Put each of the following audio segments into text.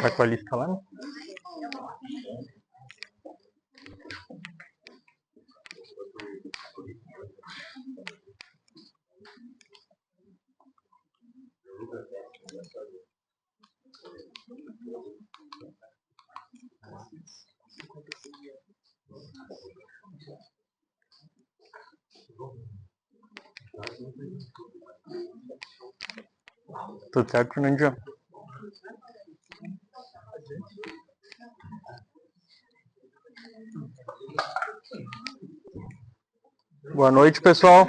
Vai com a lista lá, né? Tudo certo, Fernandinho? Boa noite, pessoal.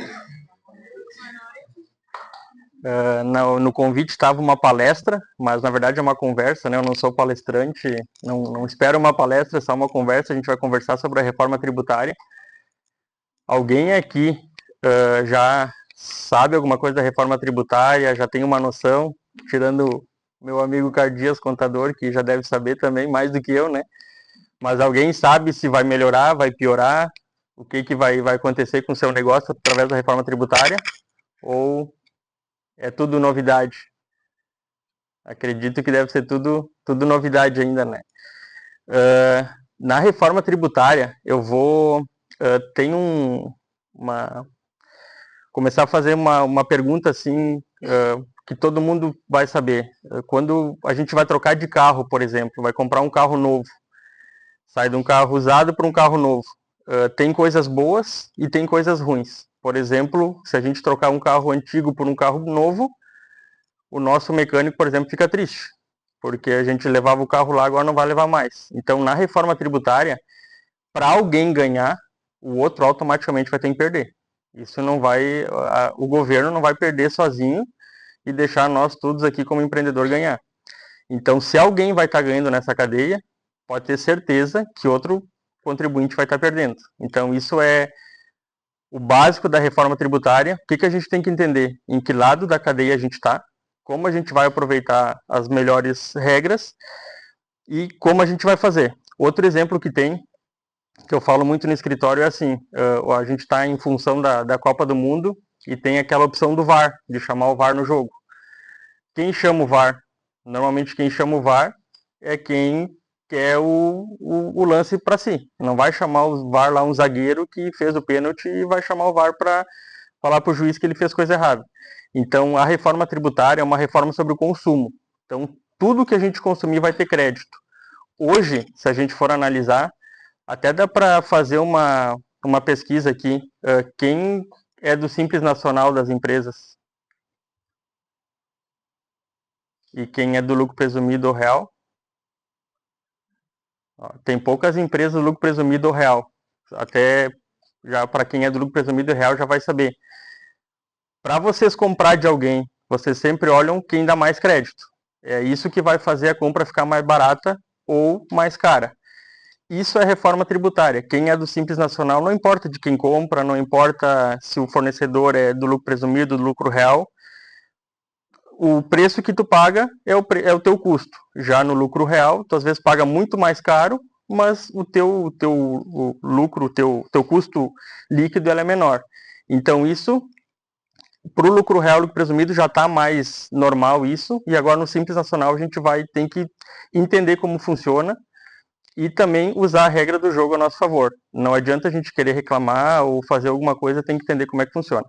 No convite estava uma palestra, mas na verdade é uma conversa, né? Eu não sou palestrante, não espero uma palestra, é só uma conversa. A gente vai conversar sobre a reforma tributária. Alguém aqui já sabe alguma coisa da reforma tributária, já tem uma noção, tirando meu amigo Cardias, contador, que já deve saber também, mais do que eu, né? Mas alguém sabe se vai melhorar, vai piorar, o que vai acontecer com o seu negócio através da reforma tributária? Ou é tudo novidade? Acredito que deve ser tudo novidade ainda, né? Na reforma tributária, eu vou... tenho começar a fazer uma pergunta assim, que todo mundo vai saber. Quando a gente vai trocar de carro, por exemplo, vai comprar um carro novo, sai de um carro usado para um carro novo. Tem coisas boas e tem coisas ruins. Por exemplo, se a gente trocar um carro antigo por um carro novo, o nosso mecânico, por exemplo, fica triste, porque a gente levava o carro lá, agora não vai levar mais. Então, na reforma tributária, para alguém ganhar, o outro automaticamente vai ter que perder. Isso não vai, o governo não vai perder sozinho e deixar nós todos aqui como empreendedor ganhar. Então, se alguém vai estar ganhando nessa cadeia, pode ter certeza que outro contribuinte vai estar perdendo. Então, isso é o básico da reforma tributária. O que a gente tem que entender? Em que lado da cadeia a gente está, como a gente vai aproveitar as melhores regras e como a gente vai fazer. Outro exemplo que tem, que eu falo muito no escritório, é assim, a gente está em função da Copa do Mundo e tem aquela opção do VAR, de chamar o VAR no jogo. Quem chama o VAR? Normalmente quem chama o VAR é quem quer o lance para si. Não vai chamar o VAR lá um zagueiro que fez o pênalti e vai chamar o VAR para falar para o juiz que ele fez coisa errada. Então, a reforma tributária é uma reforma sobre o consumo. Então, tudo que a gente consumir vai ter crédito. Hoje, se a gente for analisar, até dá para fazer uma pesquisa aqui. Quem é do Simples Nacional das empresas? E quem é do lucro presumido ou real? Tem poucas empresas do lucro presumido ou real. Até já para quem é do lucro presumido real já vai saber. Para vocês comprar de alguém, vocês sempre olham quem dá mais crédito. É isso que vai fazer a compra ficar mais barata ou mais cara. Isso é reforma tributária. Quem é do Simples Nacional, não importa de quem compra, não importa se o fornecedor é do lucro presumido, do lucro real, o preço que tu paga é o teu custo. Já no lucro real, tu às vezes paga muito mais caro, mas o lucro, o teu custo líquido é menor. Então isso, para o lucro real, lucro presumido, já está mais normal isso, e agora no Simples Nacional a gente tem que entender como funciona e também usar a regra do jogo a nosso favor. Não adianta a gente querer reclamar ou fazer alguma coisa, tem que entender como é que funciona.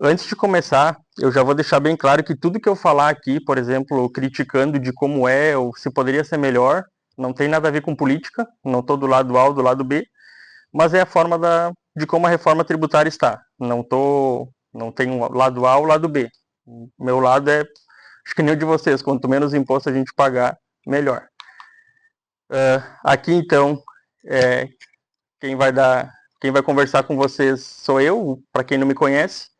Antes de começar, eu já vou deixar bem claro que tudo que eu falar aqui, por exemplo, criticando de como é ou se poderia ser melhor, não tem nada a ver com política, não estou do lado A ou do lado B, mas é a forma de como a reforma tributária está. Não tem um lado A ou lado B. O meu lado é, acho que nem o de vocês, quanto menos imposto a gente pagar, melhor. Aqui então, quem vai conversar com vocês sou eu, para quem não me conhece.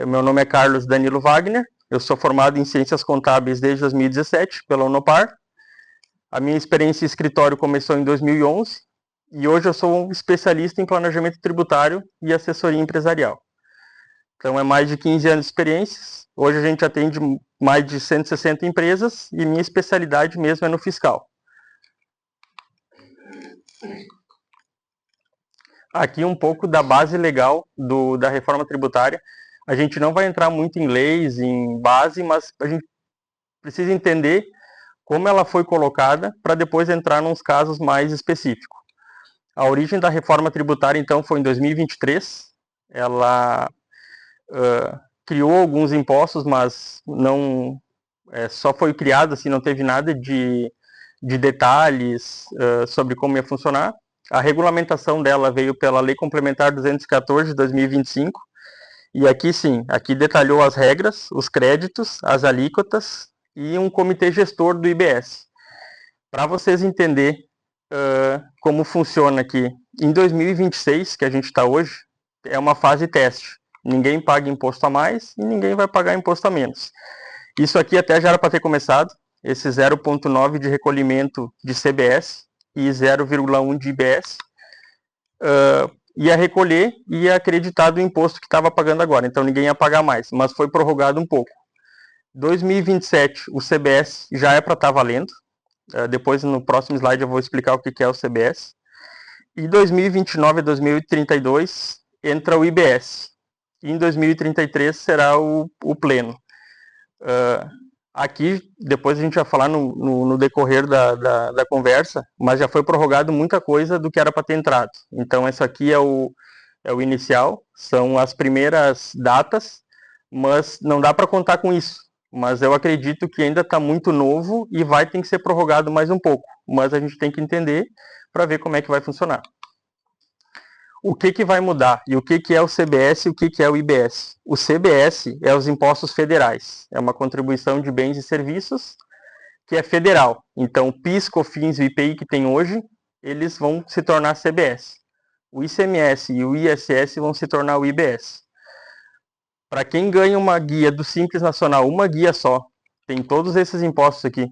Meu nome é Carlos Danilo Wagner, eu sou formado em Ciências Contábeis desde 2017 pela Unopar. A minha experiência em escritório começou em 2011 e hoje eu sou um especialista em planejamento tributário e assessoria empresarial. Então é mais de 15 anos de experiência. Hoje a gente atende mais de 160 empresas e minha especialidade mesmo é no fiscal. Aqui um pouco da base legal da reforma tributária. A gente não vai entrar muito em leis, em base, mas a gente precisa entender como ela foi colocada para depois entrar nos casos mais específicos. A origem da reforma tributária, então, foi em 2023. Ela criou alguns impostos, mas não só foi criado, assim, não teve nada de detalhes sobre como ia funcionar. A regulamentação dela veio pela Lei Complementar 214 de 2025, e aqui sim, aqui detalhou as regras, os créditos, as alíquotas e um comitê gestor do IBS. Para vocês entenderem como funciona aqui, em 2026, que a gente está hoje, é uma fase teste. Ninguém paga imposto a mais e ninguém vai pagar imposto a menos. Isso aqui até já era para ter começado, esse 0,9 de recolhimento de CBS e 0,1 de IBS, ia recolher e ia acreditar do imposto que estava pagando agora, então ninguém ia pagar mais, mas foi prorrogado um pouco. 2027, o CBS já é para estar valendo, depois no próximo slide eu vou explicar o que é o CBS. E 2029 a 2032 entra o IBS. E em 2033 será o pleno. Aqui, depois a gente vai falar no decorrer da conversa, mas já foi prorrogado muita coisa do que era para ter entrado. Então, isso aqui é o inicial, são as primeiras datas, mas não dá para contar com isso. Mas eu acredito que ainda está muito novo e vai ter que ser prorrogado mais um pouco. Mas a gente tem que entender para ver como é que vai funcionar. O que vai mudar e o que é o CBS e o que é o IBS? O CBS é os impostos federais, é uma contribuição de bens e serviços que é federal. Então, PIS, COFINS e IPI que tem hoje, eles vão se tornar CBS. O ICMS e o ISS vão se tornar o IBS. Para quem ganha uma guia do Simples Nacional, uma guia só, tem todos esses impostos aqui.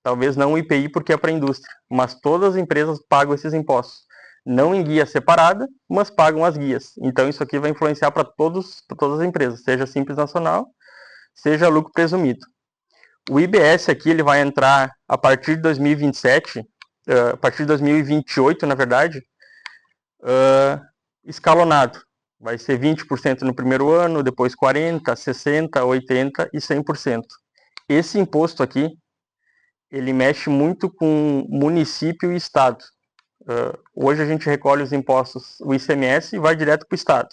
Talvez não o IPI porque é para a indústria, mas todas as empresas pagam esses impostos. Não em guia separada, mas pagam as guias. Então isso aqui vai influenciar para todas as empresas, seja Simples Nacional, seja lucro presumido. O IBS aqui ele vai entrar a partir de 2027, a partir de 2028, na verdade, escalonado. Vai ser 20% no primeiro ano, depois 40%, 60%, 80% e 100%. Esse imposto aqui, ele mexe muito com município e estado. Hoje a gente recolhe os impostos, o ICMS vai direto para o estado.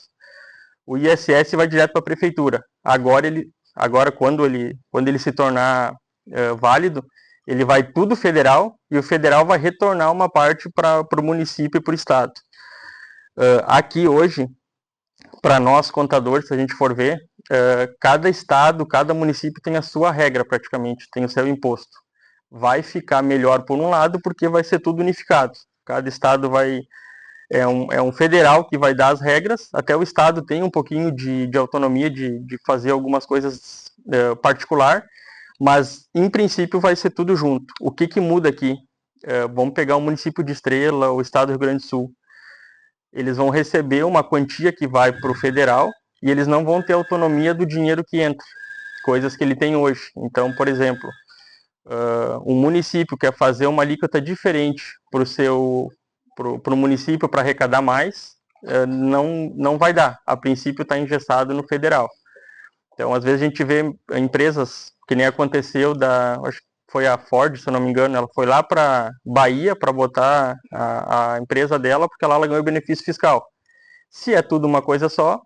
O ISS vai direto para a prefeitura. Agora quando ele se tornar válido, ele vai tudo federal e o federal vai retornar uma parte para o município e para o estado. Aqui hoje, para nós contadores, se a gente for ver, cada estado, cada município tem a sua regra praticamente, tem o seu imposto. Vai ficar melhor por um lado porque vai ser tudo unificado. Cada estado é um federal que vai dar as regras, até o estado tem um pouquinho de autonomia de fazer algumas coisas particular, mas em princípio vai ser tudo junto. O que muda aqui? Vamos pegar o município de Estrela, o estado do Rio Grande do Sul. Eles vão receber uma quantia que vai para o federal e eles não vão ter autonomia do dinheiro que entra, coisas que ele tem hoje. Então, por exemplo, um município quer fazer uma alíquota diferente para o município para arrecadar mais, não vai dar. A princípio está engessado no federal. Então, às vezes a gente vê empresas, que nem aconteceu acho que foi a Ford, se eu não me engano, ela foi lá para Bahia para botar a empresa dela, porque lá ela ganhou benefício fiscal. Se é tudo uma coisa só,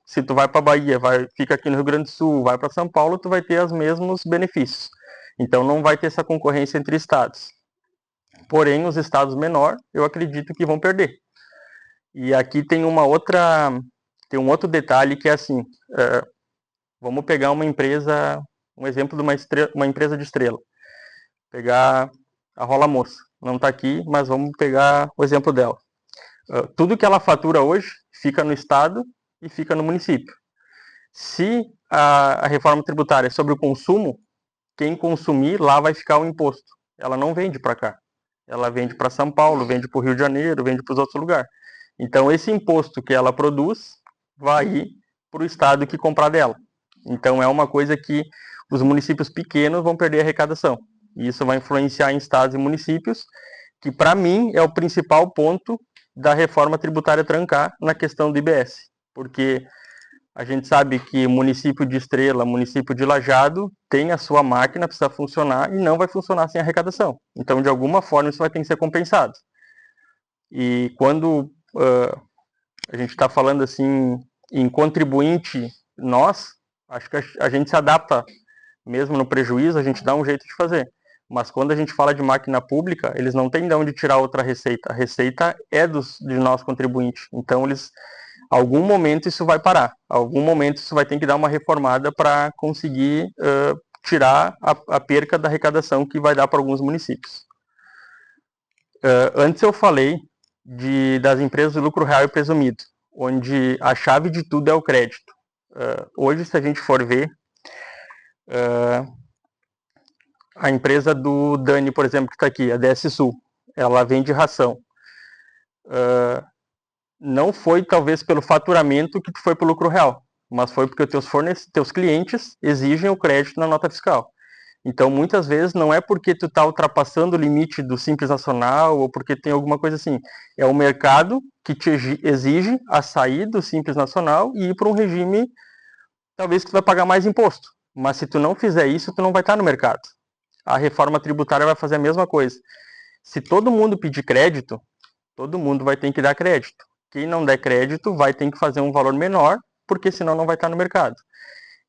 se tu vai para Bahia, fica aqui no Rio Grande do Sul, vai para São Paulo, tu vai ter os mesmos benefícios. Então não vai ter essa concorrência entre estados. Porém, os estados menores, eu acredito que vão perder. E aqui tem um outro detalhe que é assim, vamos pegar uma empresa, um exemplo de uma empresa de Estrela. Pegar a Rola Moça. Não está aqui, mas vamos pegar o exemplo dela. Tudo que ela fatura hoje fica no estado e fica no município. Se a reforma tributária é sobre o consumo, quem consumir lá vai ficar o imposto. Ela não vende para cá. Ela vende para São Paulo, vende para o Rio de Janeiro, vende para os outros lugares. Então esse imposto que ela produz vai ir para o estado que comprar dela. Então é uma coisa que os municípios pequenos vão perder a arrecadação. E isso vai influenciar em estados e municípios, que para mim é o principal ponto da reforma tributária trancar na questão do IBS. Porque a gente sabe que município de Estrela, município de Lajeado, tem a sua máquina, precisa funcionar e não vai funcionar sem arrecadação. Então, de alguma forma, isso vai ter que ser compensado. E quando a gente está falando assim em contribuinte, nós, acho que a gente se adapta, mesmo no prejuízo, a gente dá um jeito de fazer. Mas quando a gente fala de máquina pública, eles não têm de onde tirar outra receita. A receita é de nós contribuintes. Então, algum momento isso vai parar. Algum momento isso vai ter que dar uma reformada para conseguir tirar a perca da arrecadação que vai dar para alguns municípios. Antes eu falei das empresas de lucro real e presumido, onde a chave de tudo é o crédito. Hoje, se a gente for ver, a empresa do Dani, por exemplo, que está aqui, a DS Sul, ela vende ração. Não foi talvez pelo faturamento que foi pelo lucro real, mas foi porque teus clientes exigem o crédito na nota fiscal. Então, muitas vezes, não é porque tu está ultrapassando o limite do Simples Nacional ou porque tem alguma coisa assim. É o mercado que te exige a sair do Simples Nacional e ir para um regime, talvez, que tu vai pagar mais imposto. Mas se tu não fizer isso, tu não vai estar no mercado. A reforma tributária vai fazer a mesma coisa. Se todo mundo pedir crédito, todo mundo vai ter que dar crédito. Quem não der crédito vai ter que fazer um valor menor, porque senão não vai estar no mercado.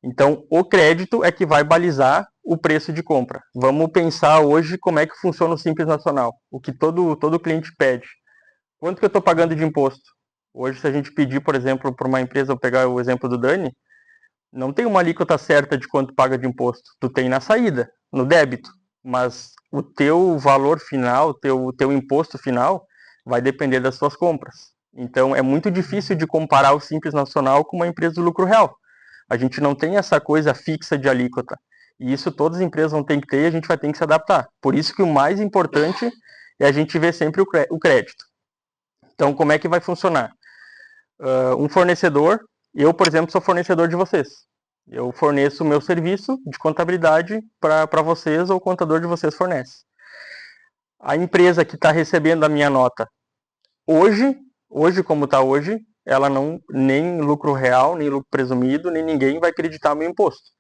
Então, o crédito é que vai balizar o preço de compra. Vamos pensar hoje como é que funciona o Simples Nacional, o que todo cliente pede. Quanto que eu estou pagando de imposto? Hoje, se a gente pedir, por exemplo, para uma empresa, vou pegar o exemplo do Dani, não tem uma alíquota certa de quanto paga de imposto. Tu tem na saída, no débito, mas o teu valor final, o teu imposto final, vai depender das suas compras. Então, é muito difícil de comparar o Simples Nacional com uma empresa de lucro real. A gente não tem essa coisa fixa de alíquota. E isso todas as empresas vão ter que ter e a gente vai ter que se adaptar. Por isso que o mais importante é a gente ver sempre o crédito. Então, como é que vai funcionar? Um fornecedor, eu, por exemplo, sou fornecedor de vocês. Eu forneço o meu serviço de contabilidade para vocês ou o contador de vocês fornece. A empresa que está recebendo a minha nota, hoje como está hoje, ela não, nem lucro real, nem lucro presumido, nem ninguém vai acreditar no meu imposto.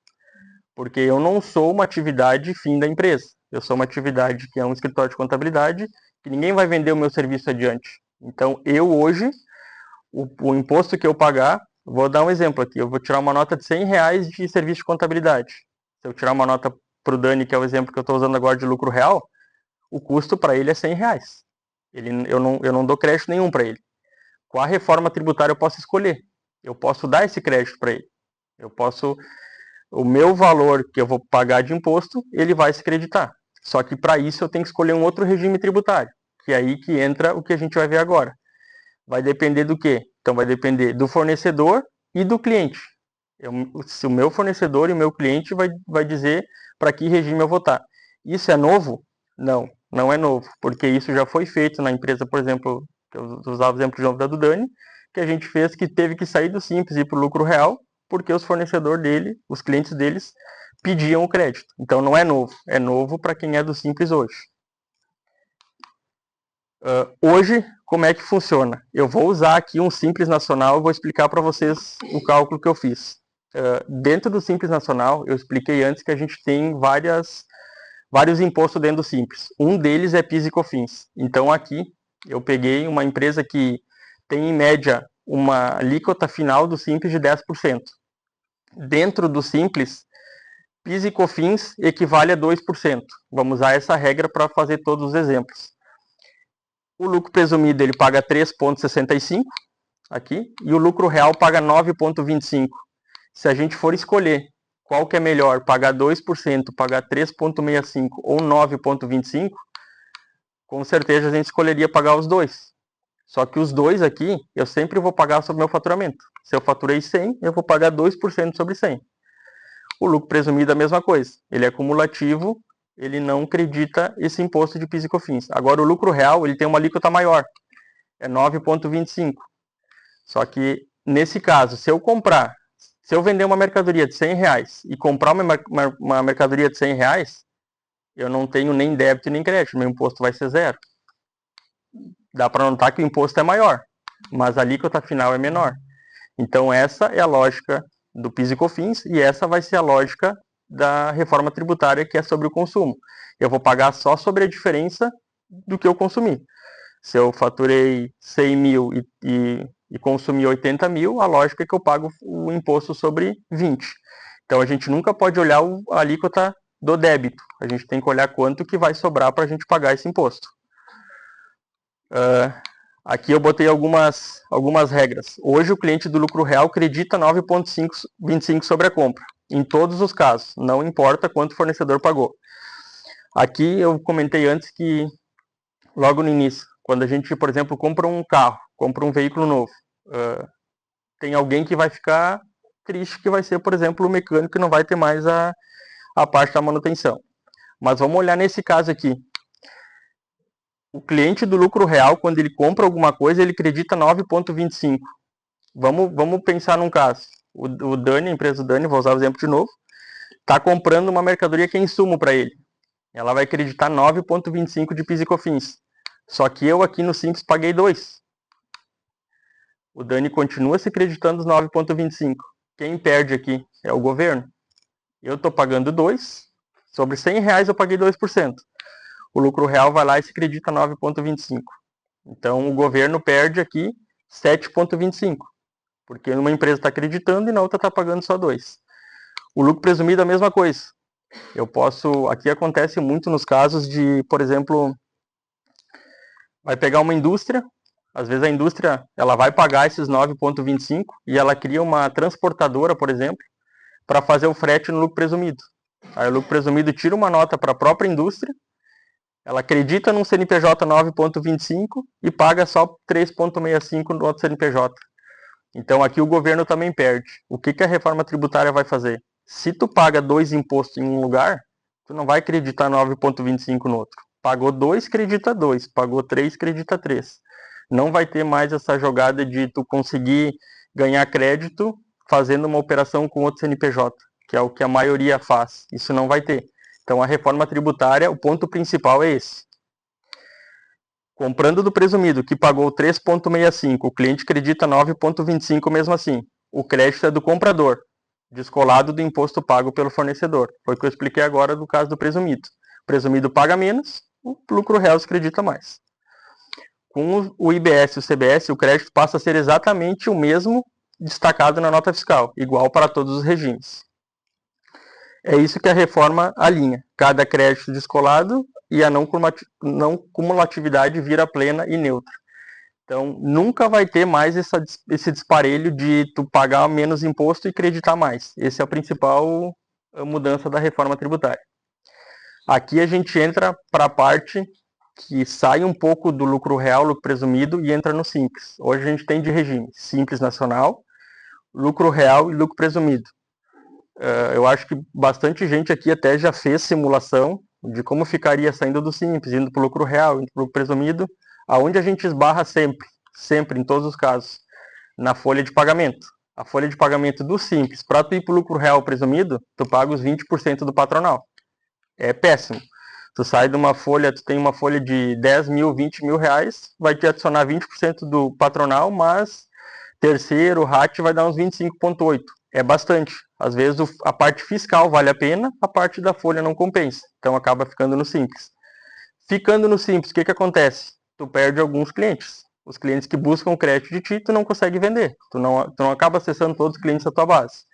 Porque eu não sou uma atividade fim da empresa. Eu sou uma atividade que é um escritório de contabilidade, que ninguém vai vender o meu serviço adiante. Então, eu hoje, o imposto que eu pagar, vou dar um exemplo aqui, eu vou tirar uma nota de R$100 de serviço de contabilidade. Se eu tirar uma nota para o Dani, que é o exemplo que eu estou usando agora de lucro real, o custo para ele é R$100. Eu não dou crédito nenhum para ele. Com a reforma tributária eu posso escolher. Eu posso dar esse crédito para ele. O meu valor que eu vou pagar de imposto, ele vai se creditar. Só que para isso eu tenho que escolher um outro regime tributário, que é aí que entra o que a gente vai ver agora. Vai depender do quê? Então vai depender do fornecedor e do cliente. Se o meu fornecedor e o meu cliente vai dizer para que regime eu vou estar. Isso é novo? Não, não é novo, porque isso já foi feito na empresa, por exemplo, eu usava o exemplo de novo da Dani, que a gente fez que teve que sair do Simples e ir para o lucro real, porque os fornecedores dele, os clientes deles, pediam o crédito. Então não é novo para quem é do Simples hoje. Hoje, como é que funciona? Eu vou usar aqui um Simples Nacional e vou explicar para vocês o cálculo que eu fiz. Dentro do Simples Nacional, eu expliquei antes que a gente tem vários impostos dentro do Simples. Um deles é PIS e COFINS. Então aqui, eu peguei uma empresa que tem em média uma alíquota final do Simples de 10%. Dentro do Simples, PIS e COFINS equivale a 2%. Vamos usar essa regra para fazer todos os exemplos. O lucro presumido ele paga 3,65 aqui e o lucro real paga 9,25. Se a gente for escolher qual que é melhor, pagar 2%, pagar 3,65 ou 9,25, com certeza a gente escolheria pagar os dois. Só que os dois aqui, eu sempre vou pagar sobre o meu faturamento. Se eu faturei 100, eu vou pagar 2% sobre 100. O lucro presumido é a mesma coisa. Ele é cumulativo, ele não acredita esse imposto de PIS e COFINS. Agora, o lucro real, ele tem uma alíquota maior. É 9,25. Só que, nesse caso, se Se eu vender uma mercadoria de R$100 e comprar uma mercadoria de R$100, eu não tenho nem débito nem crédito, meu imposto vai ser zero. Dá para notar que o imposto é maior, mas a alíquota final é menor. Então essa é a lógica do PIS e COFINS e essa vai ser a lógica da reforma tributária, que é sobre o consumo. Eu vou pagar só sobre a diferença do que eu consumi. Se eu faturei 100 mil e consumi 80 mil, a lógica é que eu pago o imposto sobre 20. Então a gente nunca pode olhar a alíquota do débito. A gente tem que olhar quanto que vai sobrar para a gente pagar esse imposto. Aqui eu botei algumas regras. Hoje o cliente do lucro real acredita 9,25 sobre a compra. Em todos os casos, não importa quanto o fornecedor pagou. Aqui eu comentei antes que, logo no início, quando a gente, por exemplo, compra um carro, compra um veículo novo, tem alguém que vai ficar triste, que vai ser, por exemplo, o mecânico, que não vai ter mais a parte da manutenção. Mas vamos olhar nesse caso aqui. O cliente do lucro real, quando ele compra alguma coisa, ele acredita 9,25. Vamos pensar num caso. O Dani, a empresa do Dani, vou usar o exemplo de novo, está comprando uma mercadoria que é insumo para ele. Ela vai acreditar 9,25 de PIS e COFINS. Só que eu aqui no Simples paguei 2. O Dani continua se acreditando os 9,25. Quem perde aqui é o governo. Eu estou pagando 2. Sobre R$100 eu paguei 2%. O lucro real vai lá e se acredita 9,25. Então o governo perde aqui 7,25. Porque uma empresa está acreditando e na outra está pagando só 2. O lucro presumido é a mesma coisa. Aqui acontece muito nos casos de, por exemplo, vai pegar uma indústria, às vezes a indústria ela vai pagar esses 9,25 e ela cria uma transportadora, por exemplo, para fazer o frete no lucro presumido. Aí o lucro presumido tira uma nota para a própria indústria, ela acredita num CNPJ 9,25 e paga só 3,65 no outro CNPJ. Então aqui o governo também perde. O que a reforma tributária vai fazer? Se tu paga 2 impostos em um lugar, tu não vai acreditar 9,25 no outro. Pagou 2, acredita 2. Pagou 3, acredita 3. Não vai ter mais essa jogada de tu conseguir ganhar crédito fazendo uma operação com outro CNPJ, que é o que a maioria faz. Isso não vai ter. Então a reforma tributária, o ponto principal é esse. Comprando do presumido, que pagou 3,65, o cliente acredita 9,25 mesmo assim. O crédito é do comprador, descolado do imposto pago pelo fornecedor. Foi o que eu expliquei agora do caso do presumido. O presumido paga menos, o lucro real se acredita mais. Com o IBS e o CBS, o crédito passa a ser exatamente o mesmo destacado na nota fiscal, igual para todos os regimes. É isso que a reforma alinha. Cada crédito descolado e a não cumulatividade vira plena e neutra. Então, nunca vai ter mais esse disparelho de tu pagar menos imposto e creditar mais. Essa é a principal mudança da reforma tributária. Aqui a gente entra para a parte que sai um pouco do lucro real, lucro presumido, e entra no Simples. Hoje a gente tem de regime Simples Nacional, lucro real e lucro presumido. Eu acho que bastante gente aqui até já fez simulação de como ficaria saindo do Simples, indo para o lucro real, indo para o lucro presumido, aonde a gente esbarra sempre, em todos os casos, na folha de pagamento. A folha de pagamento do Simples, para tu ir para o lucro real presumido, tu paga os 20% do patronal. É péssimo. Tu sai de uma folha, tu tem uma folha de 10 mil, 20 mil reais, vai te adicionar 20% do patronal, mas terceiro, RAT vai dar uns 25,8. É bastante. Às vezes a parte fiscal vale a pena, a parte da folha não compensa. Então acaba ficando no Simples. Ficando no Simples, o que acontece? Tu perde alguns clientes. Os clientes que buscam crédito de ti, tu não consegue vender. Tu não acaba acessando todos os clientes da tua base.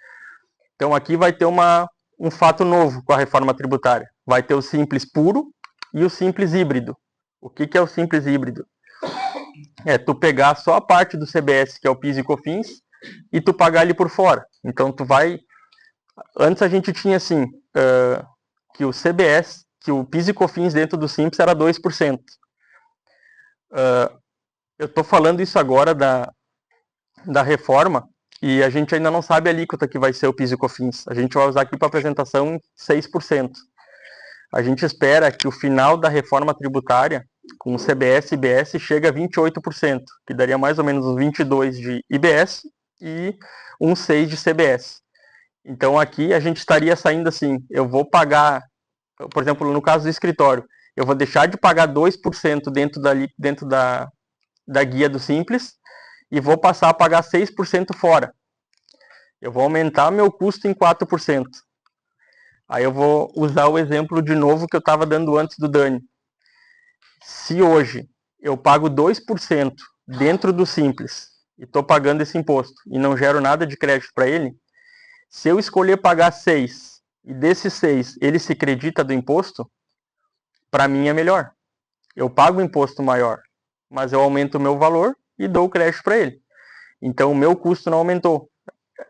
Então aqui vai ter um fato novo com a reforma tributária. Vai ter o Simples puro e o Simples híbrido. O que é o Simples híbrido? É tu pegar só a parte do CBS, que é o PIS e COFINS, e tu pagar ele por fora. Então tu vai... Antes a gente tinha assim, que o CBS, que o PIS e COFINS dentro do Simples era 2%. Eu estou falando isso agora da reforma, e a gente ainda não sabe a alíquota que vai ser o PIS e COFINS. A gente vai usar aqui para apresentação 6%. A gente espera que o final da reforma tributária, com o CBS e IBS, chegue a 28%, que daria mais ou menos uns 22% de IBS e uns 6% de CBS. Então aqui a gente estaria saindo assim, eu vou pagar, por exemplo, no caso do escritório, eu vou deixar de pagar 2% dentro da guia do Simples e vou passar a pagar 6% fora. Eu vou aumentar meu custo em 4%. Aí eu vou usar o exemplo de novo que eu estava dando antes do Dani. Se hoje eu pago 2% dentro do Simples e estou pagando esse imposto e não gero nada de crédito para ele, se eu escolher pagar 6 e desses 6 ele se credita do imposto, para mim é melhor. Eu pago um imposto maior, mas eu aumento o meu valor e dou o crédito para ele. Então o meu custo não aumentou.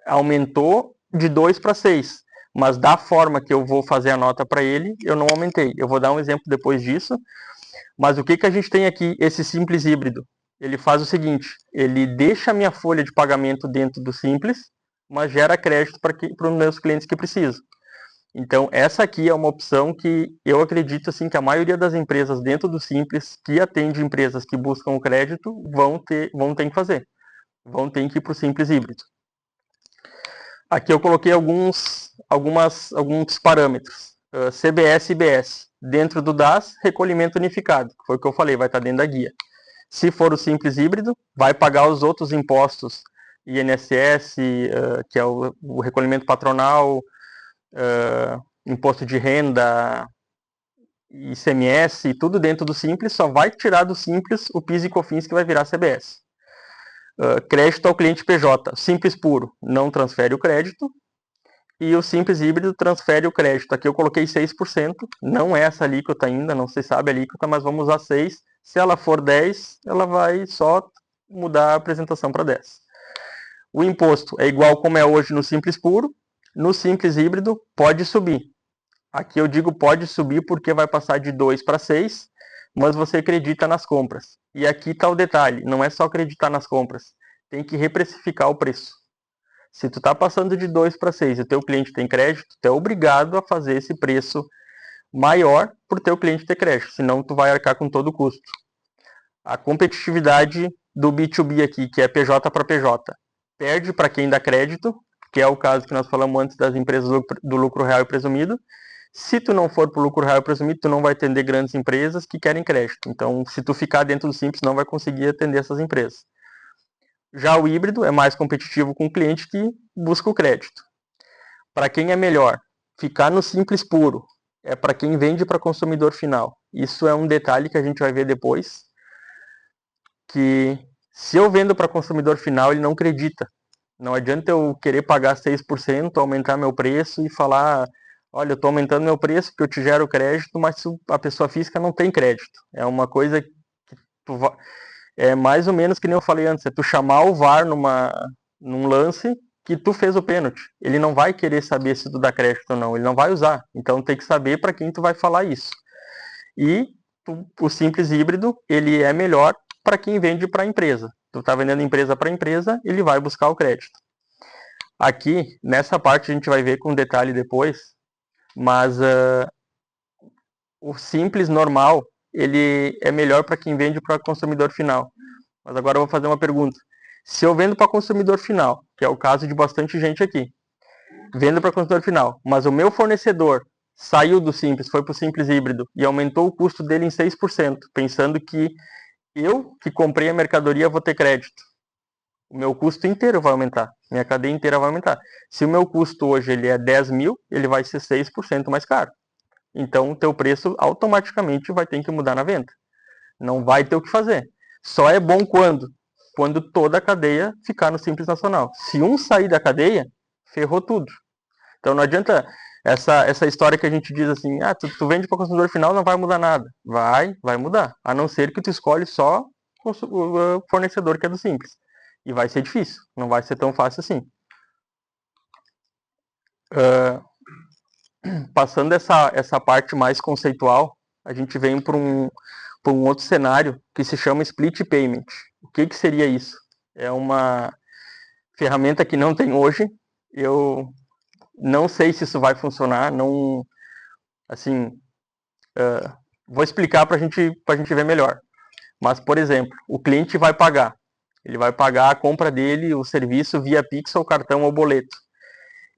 Aumentou de 2 para 6. Mas da forma que eu vou fazer a nota para ele, eu não aumentei. Eu vou dar um exemplo depois disso. Mas o que a gente tem aqui, esse Simples híbrido? Ele faz o seguinte, ele deixa a minha folha de pagamento dentro do Simples, mas gera crédito para os meus clientes que precisam. Então, essa aqui é uma opção que eu acredito assim, que a maioria das empresas dentro do Simples, que atende empresas que buscam o crédito, vão ter que fazer. Vão ter que ir para o Simples híbrido. Aqui eu coloquei alguns parâmetros. CBS e IBS. Dentro do DAS, recolhimento unificado, que foi o que eu falei, vai estar dentro da guia. Se for o Simples híbrido, vai pagar os outros impostos, INSS, que é o recolhimento patronal, imposto de renda, ICMS, tudo dentro do Simples, só vai tirar do Simples o PIS e COFINS que vai virar CBS. Crédito ao cliente PJ, Simples puro, não transfere o crédito, e o Simples híbrido transfere o crédito. Aqui eu coloquei 6%, não é essa alíquota ainda, não se sabe a alíquota, mas vamos usar 6%. Se ela for 10%, ela vai só mudar a apresentação para 10%. O imposto é igual como é hoje no Simples puro, no Simples híbrido pode subir. Aqui eu digo pode subir porque vai passar de 2 para 6, mas você acredita nas compras. E aqui está o detalhe, não é só acreditar nas compras, tem que reprecificar o preço. Se tu está passando de 2 para 6 e o teu cliente tem crédito, tu é obrigado a fazer esse preço maior para o teu cliente ter crédito, senão tu vai arcar com todo o custo. A competitividade do B2B aqui, que é PJ para PJ, perde para quem dá crédito, que é o caso que nós falamos antes das empresas do lucro real e presumido. Se tu não for para o lucro real e presumido, tu não vai atender grandes empresas que querem crédito. Então, se tu ficar dentro do Simples, não vai conseguir atender essas empresas. Já o híbrido é mais competitivo com o cliente que busca o crédito. Para quem é melhor, ficar no Simples puro é para quem vende para consumidor final. Isso é um detalhe que a gente vai ver depois, que se eu vendo para consumidor final, ele não acredita. Não adianta eu querer pagar 6%, aumentar meu preço e falar, olha, eu estou aumentando meu preço porque eu te gero crédito, mas a pessoa física não tem crédito. É uma coisa que é mais ou menos que nem eu falei antes, é tu chamar o VAR num lance que tu fez o pênalti. Ele não vai querer saber se tu dá crédito ou não, ele não vai usar. Então tem que saber para quem tu vai falar isso. E o Simples híbrido, ele é melhor para quem vende para a empresa. Tu está vendendo empresa para empresa, ele vai buscar o crédito. Aqui, nessa parte a gente vai ver com detalhe depois, mas o Simples normal, ele é melhor para quem vende para consumidor final. Mas agora eu vou fazer uma pergunta. Se eu vendo para consumidor final, que é o caso de bastante gente aqui, vendo para consumidor final, mas o meu fornecedor saiu do Simples, foi para o Simples híbrido e aumentou o custo dele em 6%, pensando que eu, que comprei a mercadoria, vou ter crédito. O meu custo inteiro vai aumentar, minha cadeia inteira vai aumentar. Se o meu custo hoje ele é 10 mil, ele vai ser 6% mais caro. Então o teu preço automaticamente vai ter que mudar na venda. Não vai ter o que fazer. Só é bom quando toda a cadeia ficar no Simples Nacional. Se um sair da cadeia, ferrou tudo. Então não adianta essa história que a gente diz assim, tu vende para o consumidor final, não vai mudar nada. Vai mudar. A não ser que tu escolhe só o fornecedor que é do Simples. E vai ser difícil, não vai ser tão fácil assim. Passando essa parte mais conceitual, a gente vem para um outro cenário que se chama Split Payment. O que seria isso? É uma ferramenta que não tem hoje. Eu não sei se isso vai funcionar. Não, assim, vou explicar para a gente ver melhor. Mas, por exemplo, o cliente vai pagar. Ele vai pagar a compra dele, o serviço via Pix ou cartão ou boleto.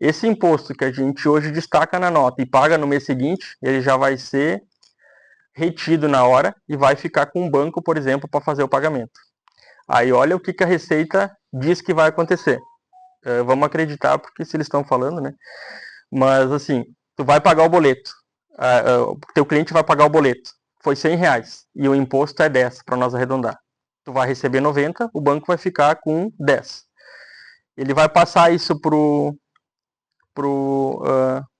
Esse imposto que a gente hoje destaca na nota e paga no mês seguinte, ele já vai ser retido na hora e vai ficar com o banco, por exemplo, para fazer o pagamento. Aí olha o que a Receita diz que vai acontecer. Vamos acreditar, porque se eles estão falando, né? Mas assim, tu vai pagar o boleto. Teu cliente vai pagar o boleto. Foi R$100 e o imposto é 10, para nós arredondar. Tu vai receber 90, o banco vai ficar com 10. Ele vai passar isso pro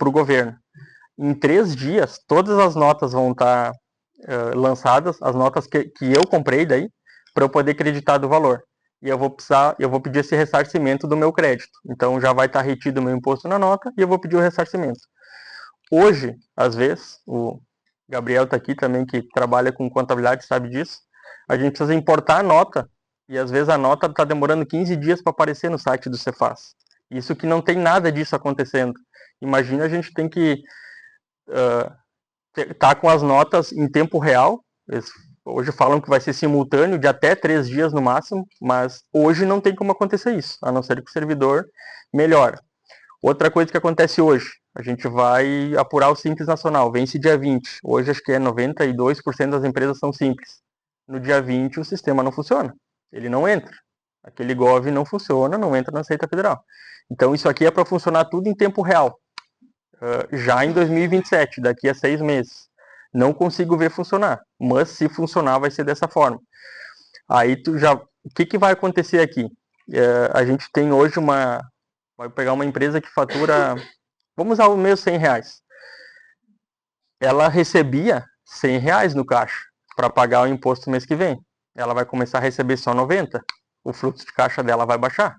governo. Em 3 dias, todas as notas vão estar lançadas, as notas que eu comprei daí, para eu poder acreditar do valor. E eu vou pedir esse ressarcimento do meu crédito. Então já vai estar retido o meu imposto na nota e eu vou pedir o ressarcimento. Hoje, às vezes, o Gabriel está aqui também, que trabalha com contabilidade, sabe disso, a gente precisa importar a nota, e às vezes a nota está demorando 15 dias para aparecer no site do Cefaz. Isso que não tem nada disso acontecendo. Imagina, a gente tem que tá com as notas em tempo real. Eles hoje falam que vai ser simultâneo, de até 3 dias no máximo, mas hoje não tem como acontecer isso, a não ser que o servidor melhore. Outra coisa que acontece hoje, a gente vai apurar o Simples Nacional, vence dia 20. Hoje acho que 92% das empresas são simples. No dia 20 o sistema não funciona, ele não entra. Aquele GOV não funciona, não entra na Receita Federal. Então isso aqui é para funcionar tudo em tempo real. Já em 2027, daqui a 6 meses. Não consigo ver funcionar, mas se funcionar vai ser dessa forma. Aí o que vai acontecer aqui? A gente tem hoje vai pegar uma empresa que fatura, vamos usar o mesmo R$100. Ela recebia R$100 no caixa para pagar o imposto no mês que vem. Ela vai começar a receber só 90. O fluxo de caixa dela vai baixar.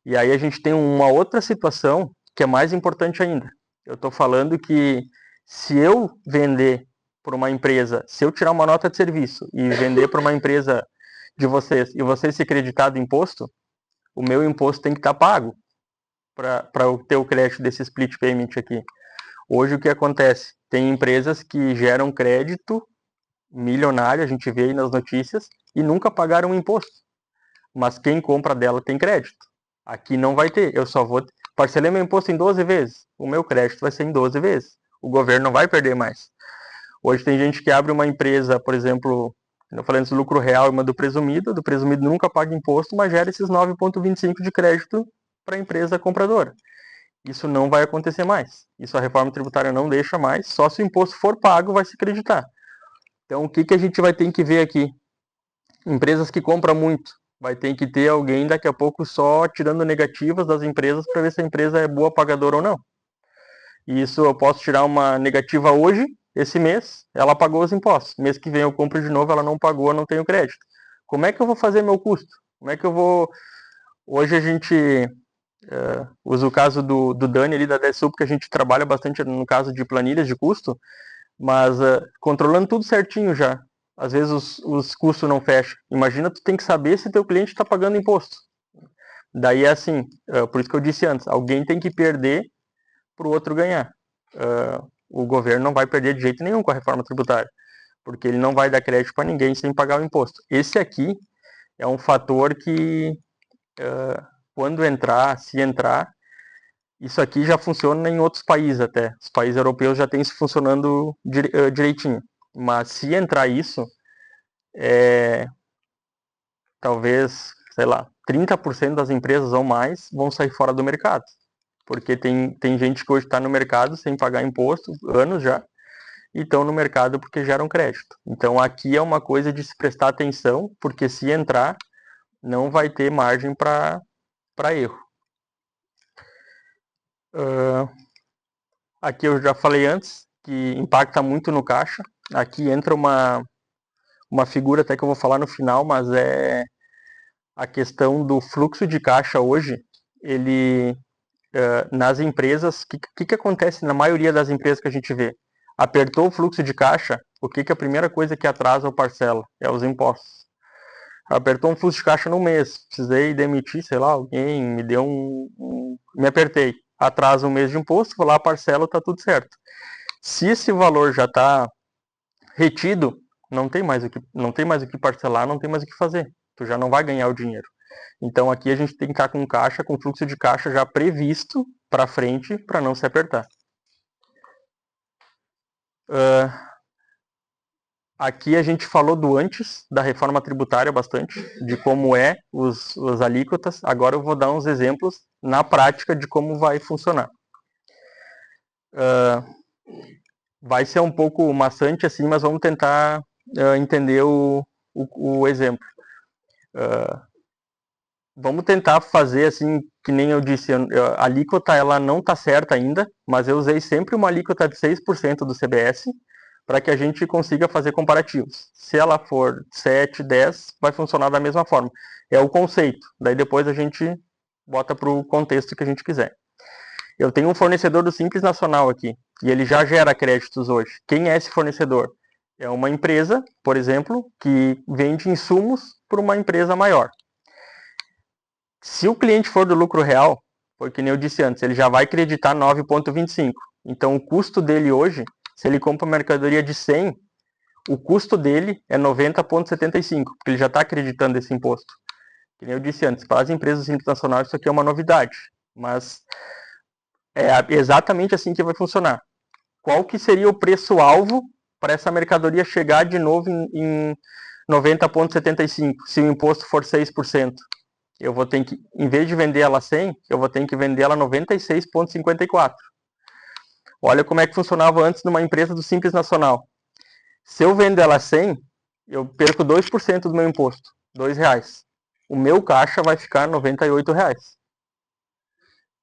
E aí a gente tem uma outra situação que é mais importante ainda. Eu estou falando que se eu vender para uma empresa, se eu tirar uma nota de serviço e vender para uma empresa de vocês e vocês se acreditar do imposto, o meu imposto tem que estar pago para eu ter o crédito desse split payment aqui. Hoje o que acontece? Tem empresas que geram crédito milionário, a gente vê aí nas notícias, e nunca pagaram o imposto. Mas quem compra dela tem crédito. Aqui não vai ter, eu só vou parcelar meu imposto em 12 vezes. O meu crédito vai ser em 12 vezes. O governo não vai perder mais. Hoje tem gente que abre uma empresa, por exemplo, eu falei antes do lucro real e uma do presumido nunca paga imposto, mas gera esses 9,25 de crédito para a empresa compradora. Isso não vai acontecer mais. Isso a reforma tributária não deixa mais, só se o imposto for pago vai se acreditar. Então o que a gente vai ter que ver aqui? Empresas que compram muito, vai ter que ter alguém daqui a pouco só tirando negativas das empresas para ver se a empresa é boa pagadora ou não. E isso eu posso tirar uma negativa hoje, esse mês, ela pagou os impostos. Mês que vem eu compro de novo, ela não pagou, eu não tenho crédito. Como é que eu vou fazer meu custo? Como é que eu vou... Hoje a gente usa o caso do Dani ali da DSU, porque a gente trabalha bastante no caso de planilhas de custo, mas controlando tudo certinho já. Às vezes os custos não fecham. Imagina, tu tem que saber se teu cliente está pagando imposto. Daí é assim, por isso que eu disse antes, alguém tem que perder para o outro ganhar. O governo não vai perder de jeito nenhum com a reforma tributária, porque ele não vai dar crédito para ninguém sem pagar o imposto. Esse aqui é um fator que, quando entrar, se entrar, isso aqui já funciona em outros países até. Os países europeus já têm isso funcionando direitinho. Mas se entrar isso, talvez, sei lá, 30% das empresas ou mais vão sair fora do mercado. Porque tem gente que hoje está no mercado sem pagar imposto, anos já, e estão no mercado porque geram crédito. Então aqui é uma coisa de se prestar atenção, porque se entrar, não vai ter margem para erro. Aqui eu já falei antes, que impacta muito no caixa. Aqui entra uma figura até que eu vou falar no final, mas é a questão do fluxo de caixa hoje. Ele, nas empresas, o que acontece na maioria das empresas que a gente vê? Apertou o fluxo de caixa, o que a primeira coisa que atrasa ou parcela? É os impostos. Apertou um fluxo de caixa no mês, precisei demitir, sei lá, alguém, me deu me apertei. Atrasa um mês de imposto, vou lá, parcelo, tá tudo certo. Se esse valor já está retido, não tem mais o que parcelar, não tem mais o que fazer. Tu já não vai ganhar o dinheiro. Então aqui a gente tem que estar com caixa, com fluxo de caixa já previsto para frente, para não se apertar. Aqui a gente falou do antes da reforma tributária bastante, de como os alíquotas. Agora eu vou dar uns exemplos na prática de como vai funcionar. Vai ser um pouco maçante assim, mas vamos tentar entender o exemplo. Vamos tentar fazer assim, que nem eu disse, a alíquota ela não está certa ainda, mas eu usei sempre uma alíquota de 6% do CBS, para que a gente consiga fazer comparativos. Se ela for 7, 10, vai funcionar da mesma forma. É o conceito. Daí depois a gente bota para o contexto que a gente quiser. Eu tenho um fornecedor do Simples Nacional aqui, e ele já gera créditos hoje. Quem é esse fornecedor? É uma empresa, por exemplo, que vende insumos para uma empresa maior. Se o cliente for do lucro real, porque nem eu disse antes, ele já vai creditar 9,25. Então o custo dele hoje, se ele compra uma mercadoria de 100, o custo dele é 90,75, porque ele já está acreditando esse imposto. Que nem eu disse antes, para as empresas internacionais isso aqui é uma novidade, mas é exatamente assim que vai funcionar. Qual que seria o preço-alvo para essa mercadoria chegar de novo em 90,75, se o imposto for 6%? Eu vou ter que, em vez de vender ela 100, eu vou ter que vender ela 96,54. Olha como é que funcionava antes numa empresa do Simples Nacional. Se eu vendo ela 100, eu perco 2% do meu imposto, R$2. O meu caixa vai ficar R$98.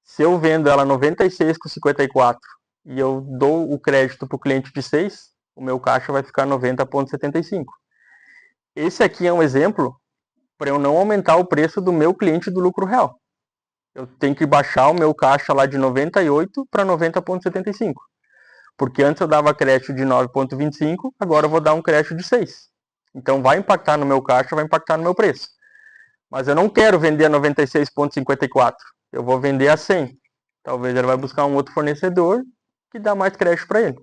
Se eu vendo ela 96,54 e eu dou o crédito para o cliente de 6, o meu caixa vai ficar 90,75. Esse aqui é um exemplo para eu não aumentar o preço do meu cliente do lucro real. Eu tenho que baixar o meu caixa lá de 98 para 90,75. Porque antes eu dava crédito de 9,25, agora eu vou dar um crédito de 6. Então vai impactar no meu caixa, vai impactar no meu preço. Mas eu não quero vender a 96,54. Eu vou vender a 100. Talvez ele vai buscar um outro fornecedor que dá mais crédito para ele.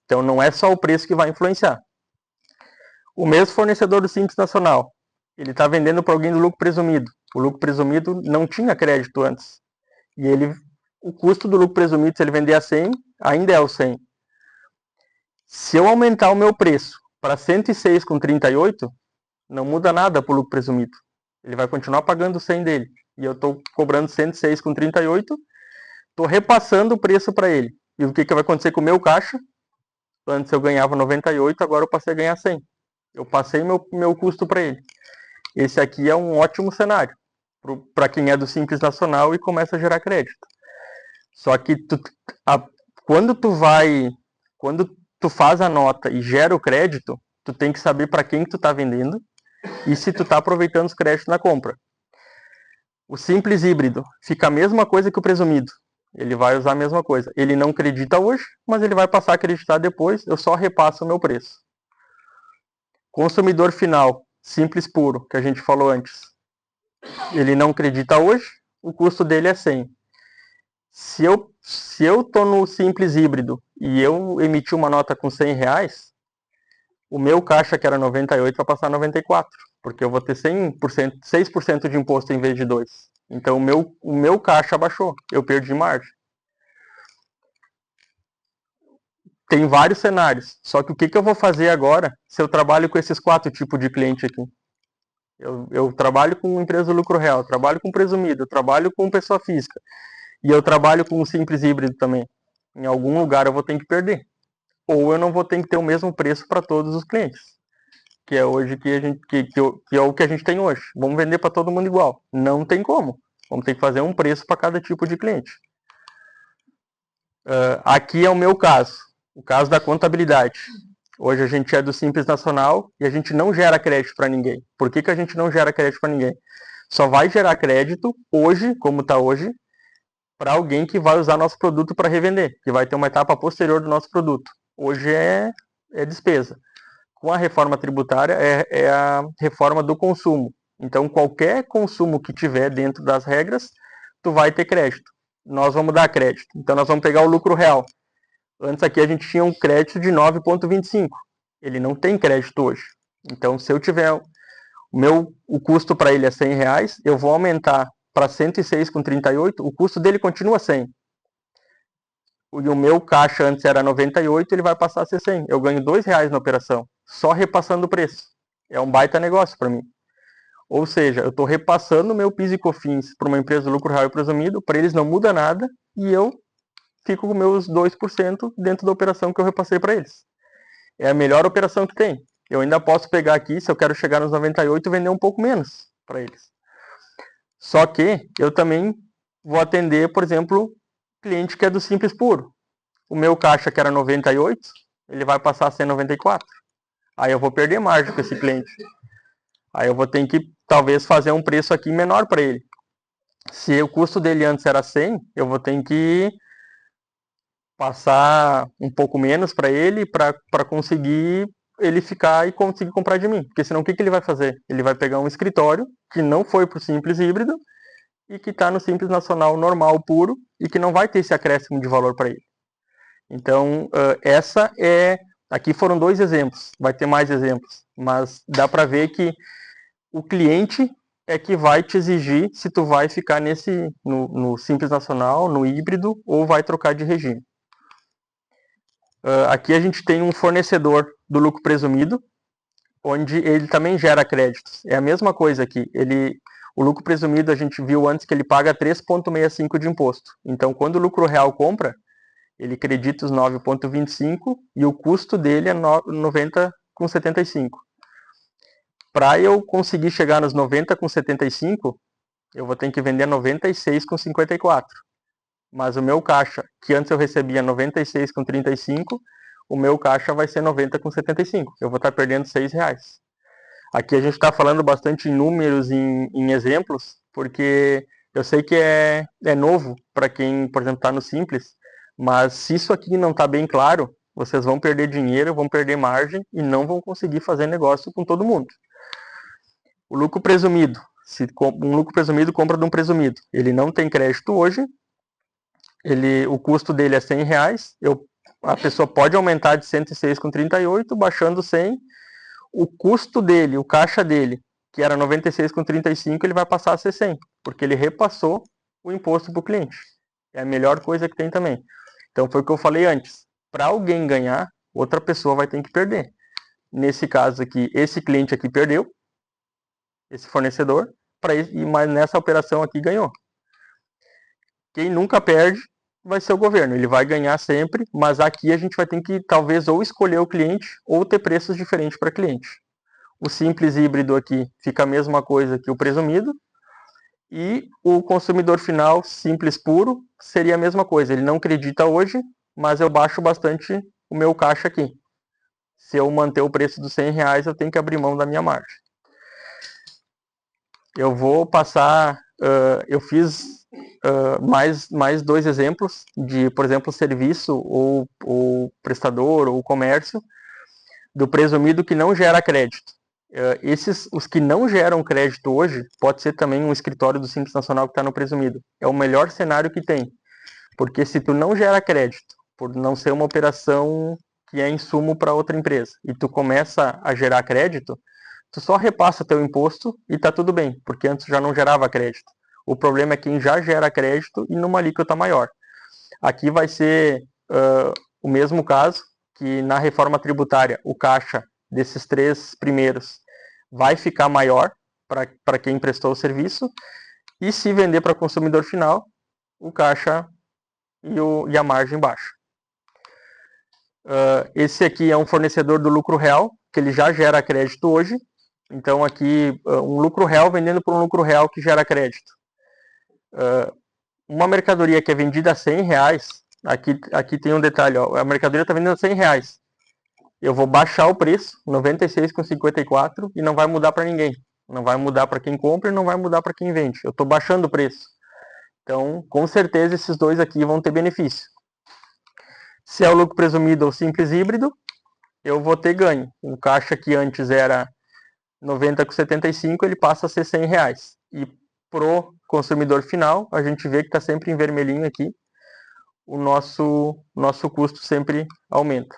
Então não é só o preço que vai influenciar. O mesmo fornecedor do Simples Nacional, ele está vendendo para alguém do lucro presumido. O lucro presumido não tinha crédito antes. E o custo do lucro presumido, se ele vender a 100, ainda é o 100. Se eu aumentar o meu preço para 106,38, não muda nada para o lucro presumido. Ele vai continuar pagando 100 dele. E eu estou cobrando 106,38, estou repassando o preço para ele. E o que vai acontecer com o meu caixa? Antes eu ganhava 98, agora eu passei a ganhar 100. Eu passei meu custo para ele. Esse aqui é um ótimo cenário para quem é do Simples Nacional e começa a gerar crédito. Só que quando tu faz a nota e gera o crédito, tu tem que saber para quem tu está vendendo e se tu está aproveitando os créditos na compra. O Simples híbrido fica a mesma coisa que o presumido. Ele vai usar a mesma coisa. Ele não acredita hoje, mas ele vai passar a acreditar depois, eu só repasso o meu preço. Consumidor final, Simples puro, que a gente falou antes. Ele não acredita hoje, o custo dele é 100. Se eu tô no Simples híbrido e eu emiti uma nota com R$100, o meu caixa, que era 98, vai passar a 94, porque eu vou ter 100%, 6% de imposto em vez de 2%. Então o meu caixa baixou, eu perdi margem. Tem vários cenários, só que o que eu vou fazer agora se eu trabalho com esses 4 tipos de cliente aqui? Eu trabalho com empresa do lucro real, eu trabalho com presumido, eu trabalho com pessoa física e eu trabalho com um simples híbrido também. Em algum lugar eu vou ter que perder. Ou eu não vou ter que ter o mesmo preço para todos os clientes, que é hoje que é o que a gente tem hoje. Vamos vender para todo mundo igual? Não tem como. Vamos ter que fazer um preço para cada tipo de cliente. Aqui é o meu caso, o caso da contabilidade. Hoje a gente é do Simples Nacional e a gente não gera crédito para ninguém. Por que a gente não gera crédito para ninguém? Só vai gerar crédito hoje, como está hoje, para alguém que vai usar nosso produto para revender, que vai ter uma etapa posterior do nosso produto. Hoje é despesa. Com a reforma tributária é a reforma do consumo. Então qualquer consumo que tiver dentro das regras, tu vai ter crédito. Nós vamos dar crédito. Então nós vamos pegar o lucro real. Antes aqui a gente tinha um crédito de 9,25. Ele não tem crédito hoje. Então se eu tiver O custo para ele é R$100, eu vou aumentar para 106,38, o custo dele continua 100. E o meu caixa antes era 98, ele vai passar a ser 100. Eu ganho R$2 na operação, só repassando o preço. É um baita negócio para mim. Ou seja, eu estou repassando o meu PIS e COFINS para uma empresa do lucro real e presumido, para eles não muda nada e eu fico com meus 2% dentro da operação que eu repassei para eles. É a melhor operação que tem. Eu ainda posso pegar aqui, se eu quero chegar nos 98, vender um pouco menos para eles. Só que eu também vou atender, por exemplo, cliente que é do Simples Puro. O meu caixa, que era 98, ele vai passar a ser 94. Aí eu vou perder margem com esse cliente. Aí eu vou ter que, talvez, fazer um preço aqui menor para ele. Se o custo dele antes era 100, eu vou ter que passar um pouco menos para ele para conseguir ele ficar e conseguir comprar de mim. Porque senão o que ele vai fazer? Ele vai pegar um escritório que não foi para o Simples Híbrido e que está no Simples Nacional normal, puro, e que não vai ter esse acréscimo de valor para ele. Então, essa é... Aqui foram 2 exemplos, vai ter mais exemplos, mas dá para ver que o cliente é que vai te exigir se tu vai ficar no Simples Nacional, no híbrido, ou vai trocar de regime. Aqui a gente tem um fornecedor do lucro presumido, onde ele também gera créditos. É a mesma coisa aqui. O lucro presumido, a gente viu antes que ele paga 3,65 de imposto. Então, quando o lucro real compra, ele credita os 9,25 e o custo dele é 90,75. Para eu conseguir chegar nos 90,75, eu vou ter que vender 96,54. Mas o meu caixa, que antes eu recebia 96,35, o meu caixa vai ser 90,75. Eu vou estar perdendo R$6. Aqui a gente está falando bastante em números, em exemplos, porque eu sei que é novo para quem, por exemplo, está no Simples, mas se isso aqui não está bem claro, vocês vão perder dinheiro, vão perder margem e não vão conseguir fazer negócio com todo mundo. O lucro presumido. Se um lucro presumido compra de um presumido, ele não tem crédito hoje, o custo dele é R$100, a pessoa pode aumentar de 106,38, baixando 100, o custo dele, o caixa dele, que era 96,35, ele vai passar a ser 100, porque ele repassou o imposto para o cliente. É a melhor coisa que tem também. Então foi o que eu falei antes, para alguém ganhar, outra pessoa vai ter que perder. Nesse caso aqui, esse cliente aqui perdeu, esse fornecedor, mas nessa operação aqui ganhou. Quem nunca perde vai ser o governo, ele vai ganhar sempre, mas aqui a gente vai ter que talvez ou escolher o cliente ou ter preços diferentes para cliente. O simples híbrido aqui fica a mesma coisa que o presumido, e o consumidor final simples puro seria a mesma coisa, ele não acredita hoje, mas eu baixo bastante o meu caixa aqui. Se eu manter o preço dos R$100, eu tenho que abrir mão da minha margem. Eu vou passar, eu fiz mais 2 exemplos de, por exemplo, serviço ou prestador ou comércio do presumido que não gera crédito. Os que não geram crédito hoje, pode ser também um escritório do Simples Nacional que está no presumido. É o melhor cenário que tem, porque se tu não gera crédito, por não ser uma operação que é insumo para outra empresa, e tu começa a gerar crédito, tu só repassa teu imposto e tá tudo bem, porque antes já não gerava crédito. O problema é quem já gera crédito e numa alíquota maior. Aqui vai ser o mesmo caso, que na reforma tributária o caixa desses 3 primeiros vai ficar maior para quem prestou o serviço, e se vender para consumidor final, o caixa e a margem baixa. Esse aqui é um fornecedor do lucro real, que ele já gera crédito hoje. Então aqui, um lucro real vendendo por um lucro real que gera crédito. Uma mercadoria que é vendida a R$100, aqui tem um detalhe, ó, a mercadoria está vendendo a R$100. Eu vou baixar o preço, 96,54, e não vai mudar para ninguém. Não vai mudar para quem compra e não vai mudar para quem vende. Eu estou baixando o preço. Então, com certeza, esses 2 aqui vão ter benefício. Se é o lucro presumido ou simples híbrido, eu vou ter ganho. O caixa que antes era 90,75, ele passa a ser R$100. E pro consumidor final, a gente vê que está sempre em vermelhinho aqui, o nosso custo sempre aumenta.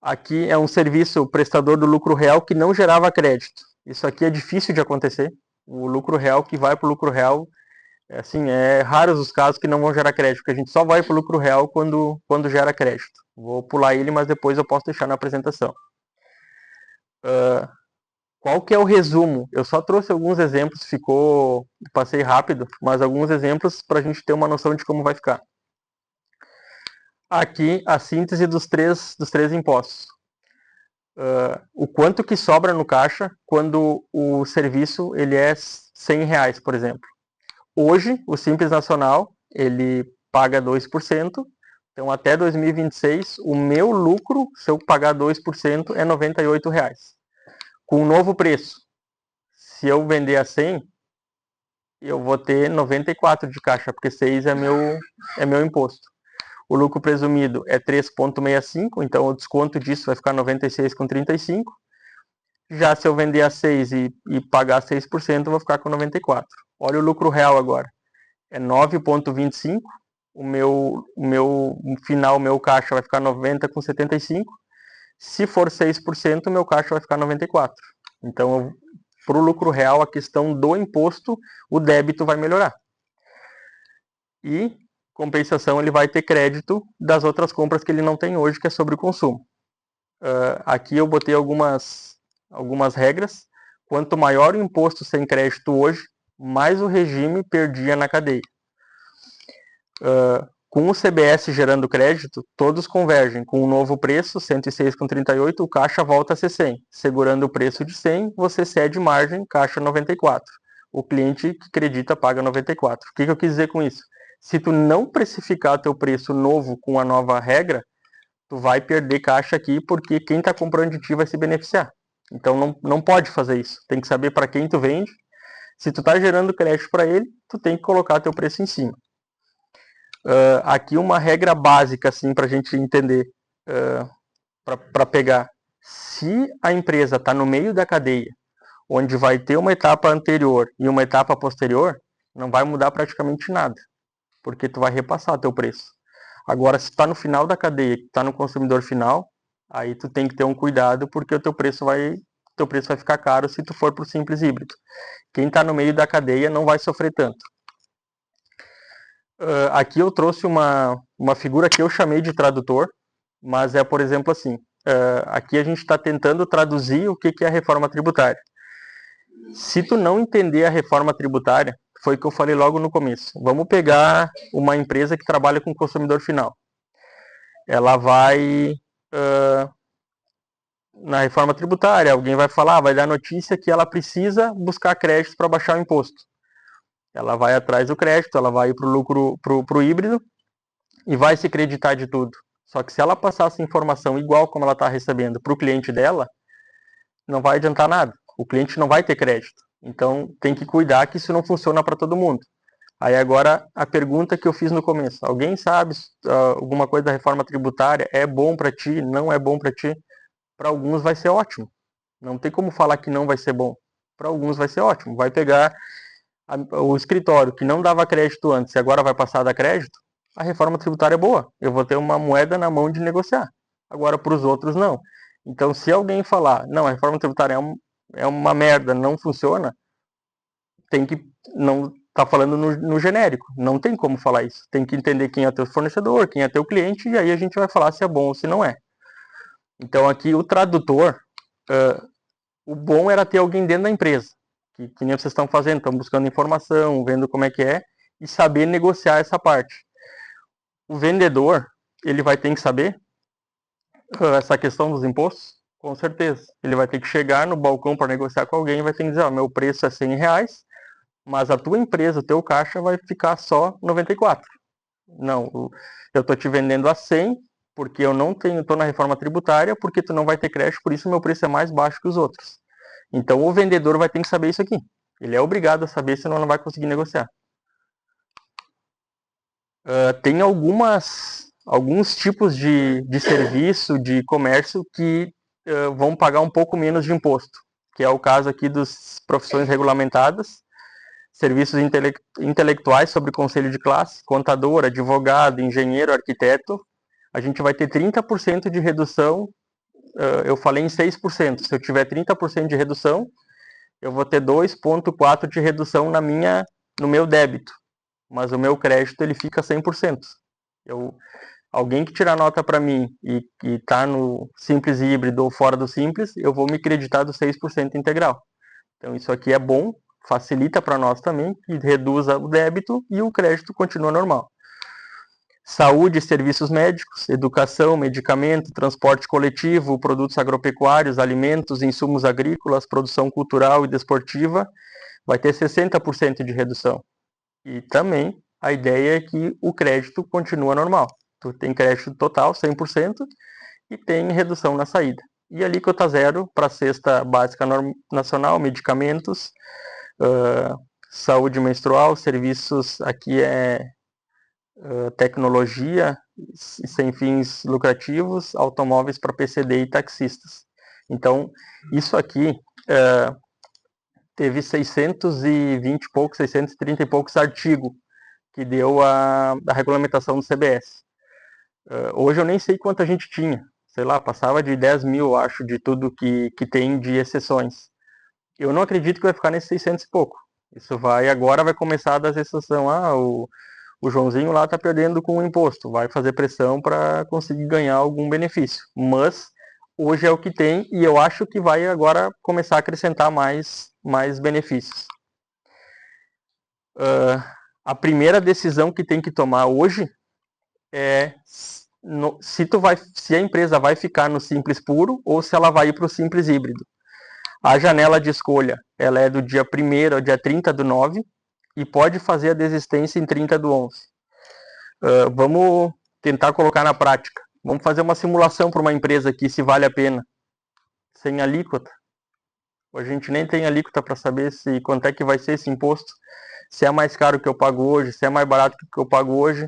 Aqui é um serviço prestador do lucro real que não gerava crédito. Isso aqui é difícil de acontecer. O lucro real que vai para o lucro real, é raros os casos que não vão gerar crédito, porque a gente só vai para o lucro real quando gera crédito. Vou pular ele, mas depois eu posso deixar na apresentação. Qual que é o resumo? Eu só trouxe alguns exemplos, passei rápido, mas alguns exemplos para a gente ter uma noção de como vai ficar. Aqui a síntese dos três impostos. O quanto que sobra no caixa quando o serviço ele é R$100, por exemplo. Hoje, o Simples Nacional, ele paga 2%, então até 2026, o meu lucro, se eu pagar 2%, é R$98. Com o novo preço, se eu vender a 100, eu vou ter 94 de caixa, porque 6 é meu imposto. O lucro presumido é 3,65, então o desconto disso vai ficar 96,35. Já se eu vender a 6 e pagar 6%, eu vou ficar com 94. Olha o lucro real agora. É 9,25. O meu final, meu caixa vai ficar 90,75. Se for 6%, meu caixa vai ficar 94. Então, para o lucro real, a questão do imposto, o débito vai melhorar. E compensação, ele vai ter crédito das outras compras que ele não tem hoje, que é sobre o consumo. Aqui eu botei algumas regras. Quanto maior o imposto sem crédito hoje, mais o regime perdia na cadeia. Com o CBS gerando crédito, todos convergem. Com o novo preço, 106,38, o caixa volta a ser 100. Segurando o preço de 100, você cede margem, caixa 94. O cliente que acredita paga 94. O que eu quis dizer com isso? Se tu não precificar teu preço novo com a nova regra, tu vai perder caixa aqui, porque quem está comprando de ti vai se beneficiar. Então não pode fazer isso. Tem que saber para quem tu vende. Se tu está gerando crédito para ele, tu tem que colocar teu preço em cima. Aqui uma regra básica assim, para a gente entender, para pegar. Se a empresa está no meio da cadeia, onde vai ter uma etapa anterior e uma etapa posterior, não vai mudar praticamente nada, porque tu vai repassar teu preço. Agora, se está no final da cadeia, está no consumidor final, aí tu tem que ter um cuidado, porque o teu preço vai ficar caro se tu for para o simples híbrido. Quem está no meio da cadeia não vai sofrer tanto. Aqui eu trouxe uma figura que eu chamei de tradutor, mas é, por exemplo, assim. Aqui a gente está tentando traduzir o que é a reforma tributária. Se tu não entender a reforma tributária, foi o que eu falei logo no começo. Vamos pegar uma empresa que trabalha com o consumidor final. Ela vai na reforma tributária, alguém vai falar, vai dar notícia que ela precisa buscar crédito para baixar o imposto. Ela vai atrás do crédito, ela vai para o lucro, pro híbrido e vai se creditar de tudo. Só que se ela passar essa informação igual como ela está recebendo para o cliente dela, não vai adiantar nada. O cliente não vai ter crédito. Então tem que cuidar que isso não funciona para todo mundo. Aí agora a pergunta que eu fiz no começo. Alguém sabe alguma coisa da reforma tributária? É bom para ti? Não é bom para ti? Para alguns vai ser ótimo. Não tem como falar que não vai ser bom. Para alguns vai ser ótimo. Vai pegar o escritório que não dava crédito antes e agora vai passar a dar crédito. A reforma tributária é boa. Eu vou ter uma moeda na mão de negociar. Agora para os outros não. Então se alguém falar, não, a reforma tributária é uma merda, não funciona, tem que não tá falando no genérico. Não tem como falar isso. Tem que entender quem é teu fornecedor, quem é teu cliente, e aí a gente vai falar se é bom ou se não é. Então aqui o tradutor, o bom era ter alguém dentro da empresa, que nem vocês estão fazendo, estão buscando informação, vendo como é que é, e saber negociar essa parte. O vendedor, ele vai ter que saber essa questão dos impostos, com certeza. Ele vai ter que chegar no balcão para negociar com alguém e vai ter que dizer, meu preço é R$100, mas a tua empresa, o teu caixa vai ficar só 94. Não, eu estou te vendendo a 100 porque eu não estou na reforma tributária, porque tu não vai ter crédito, por isso meu preço é mais baixo que os outros. Então o vendedor vai ter que saber isso aqui. Ele é obrigado a saber, senão não vai conseguir negociar. Tem alguns tipos de serviço, de comércio, que vão pagar um pouco menos de imposto, que é o caso aqui das profissões regulamentadas, serviços intelectuais sobre conselho de classe, contador, advogado, engenheiro, arquiteto. A gente vai ter 30% de redução eu falei em 6%. Se eu tiver 30% de redução, eu vou ter 2,4% de redução no meu débito. Mas o meu crédito ele fica 100%. Alguém que tirar nota para mim e está no Simples híbrido ou fora do Simples, eu vou me creditar do 6% integral. Então isso aqui é bom, facilita para nós também, que reduz o débito e o crédito continua normal. Saúde, serviços médicos, educação, medicamento, transporte coletivo, produtos agropecuários, alimentos, insumos agrícolas, produção cultural e desportiva, vai ter 60% de redução. E também a ideia é que o crédito continua normal. Tu tem crédito total, 100%, e tem redução na saída. E alíquota zero para a cesta básica nacional, medicamentos, saúde menstrual, serviços, aqui é tecnologia sem fins lucrativos, automóveis para PCD e taxistas. Então, isso aqui teve 620 e poucos, 630 e poucos artigos que deu a regulamentação do CBS. Hoje eu nem sei quanta gente tinha, sei lá, passava de 10 mil, acho, de tudo que tem de exceções. Eu não acredito que vai ficar nesses 600 e pouco. Isso agora vai começar a dar exceção, o Joãozinho lá está perdendo com o imposto, vai fazer pressão para conseguir ganhar algum benefício. Mas hoje é o que tem e eu acho que vai agora começar a acrescentar mais benefícios. A primeira decisão que tem que tomar hoje é se a empresa vai ficar no Simples puro ou se ela vai ir para o Simples híbrido. A janela de escolha ela é do dia 1º ao dia 30/9 e pode fazer a desistência em 30/11. Vamos tentar colocar na prática. Vamos fazer uma simulação para uma empresa aqui, se vale a pena. Sem alíquota. A gente nem tem alíquota para saber quanto é que vai ser esse imposto. Se é mais caro que eu pago hoje, se é mais barato que eu pago hoje.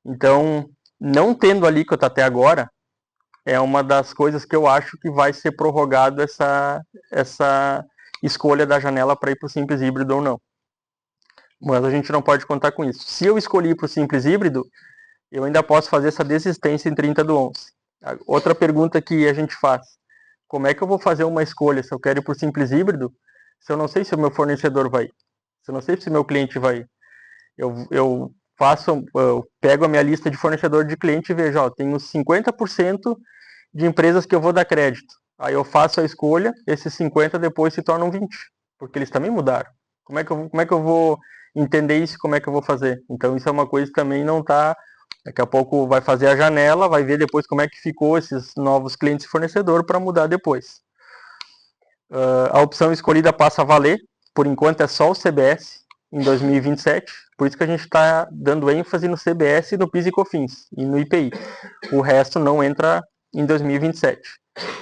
Então, não tendo alíquota até agora, é uma das coisas que eu acho que vai ser prorrogado essa escolha da janela para ir para o Simples híbrido ou não. Mas a gente não pode contar com isso. Se eu escolhi para o Simples híbrido, eu ainda posso fazer essa desistência em 30/11. Outra pergunta que a gente faz: como é que eu vou fazer uma escolha se eu quero ir para o Simples híbrido, se eu não sei se o meu fornecedor vai ir, se eu não sei se o meu cliente vai ir? Eu pego a minha lista de fornecedor de cliente e vejo, tenho 50% de empresas que eu vou dar crédito. Aí eu faço a escolha, esses 50 depois se tornam 20, porque eles também mudaram. Como é que eu vou entender isso? Como é que eu vou fazer? Então isso é uma coisa que também não está. Daqui a pouco vai fazer a janela, vai ver depois como é que ficou esses novos clientes e fornecedor para mudar depois. A opção escolhida passa a valer, por enquanto é só o CBS em 2027, por isso que a gente está dando ênfase no CBS, no PIS e COFINS e no IPI. O resto não entra em 2027.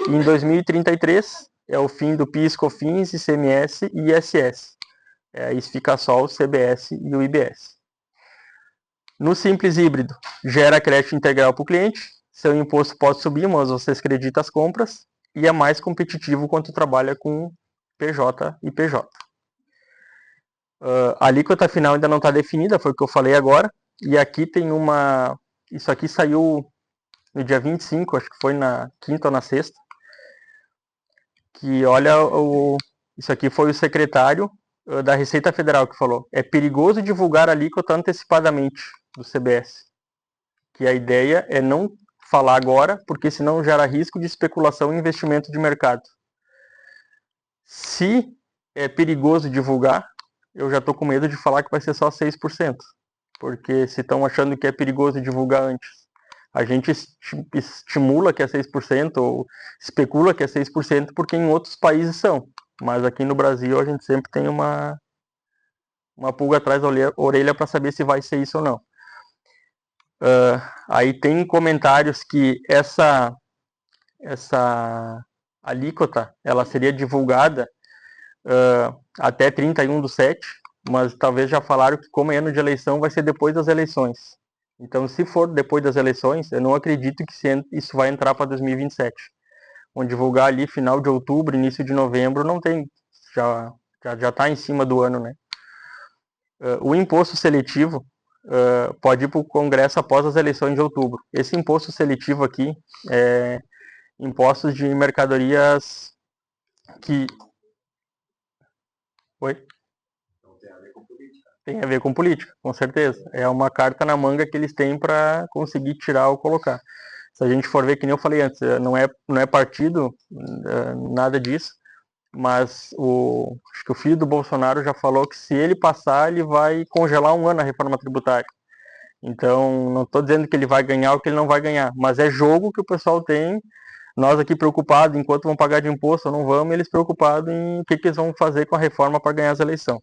E em 2033 é o fim do PIS, COFINS, ICMS e ISS. Aí fica só o CBS e o IBS. No Simples híbrido, gera crédito integral para o cliente, seu imposto pode subir, mas você acredita as compras, e é mais competitivo quando trabalha com PJ e PJ. A alíquota final ainda não está definida, foi o que eu falei agora, e aqui tem isso aqui saiu no dia 25, acho que foi na quinta ou na sexta, que olha, isso aqui foi o secretário da Receita Federal que falou: é perigoso divulgar a alíquota antecipadamente do CBS, que a ideia é não falar agora, porque senão gera risco de especulação e investimento de mercado. Se é perigoso divulgar, eu já estou com medo de falar que vai ser só 6%, porque se estão achando que é perigoso divulgar antes, a gente estimula que é 6% ou especula que é 6% porque em outros países são, mas aqui no Brasil a gente sempre tem uma pulga atrás da orelha para saber se vai ser isso ou não. Aí tem comentários que essa alíquota ela seria divulgada até 31/7, mas talvez já falaram que como é ano de eleição vai ser depois das eleições. Então, se for depois das eleições, eu não acredito que isso vai entrar para 2027. Vão divulgar ali final de outubro, início de novembro, não tem, já está em cima do ano, né? O imposto seletivo pode ir para o Congresso após as eleições de outubro. Esse imposto seletivo aqui impostos de mercadorias que... Oi? Tem a ver com política, com certeza. É uma carta na manga que eles têm para conseguir tirar ou colocar. Se a gente for ver, que nem eu falei antes, não é partido, nada disso, mas acho que o filho do Bolsonaro já falou que se ele passar, ele vai congelar um ano a reforma tributária. Então, não estou dizendo que ele vai ganhar ou que ele não vai ganhar, mas é jogo que o pessoal tem. Nós aqui preocupados, enquanto vão pagar de imposto ou não vamos, eles preocupados em o que eles vão fazer com a reforma para ganhar as eleições.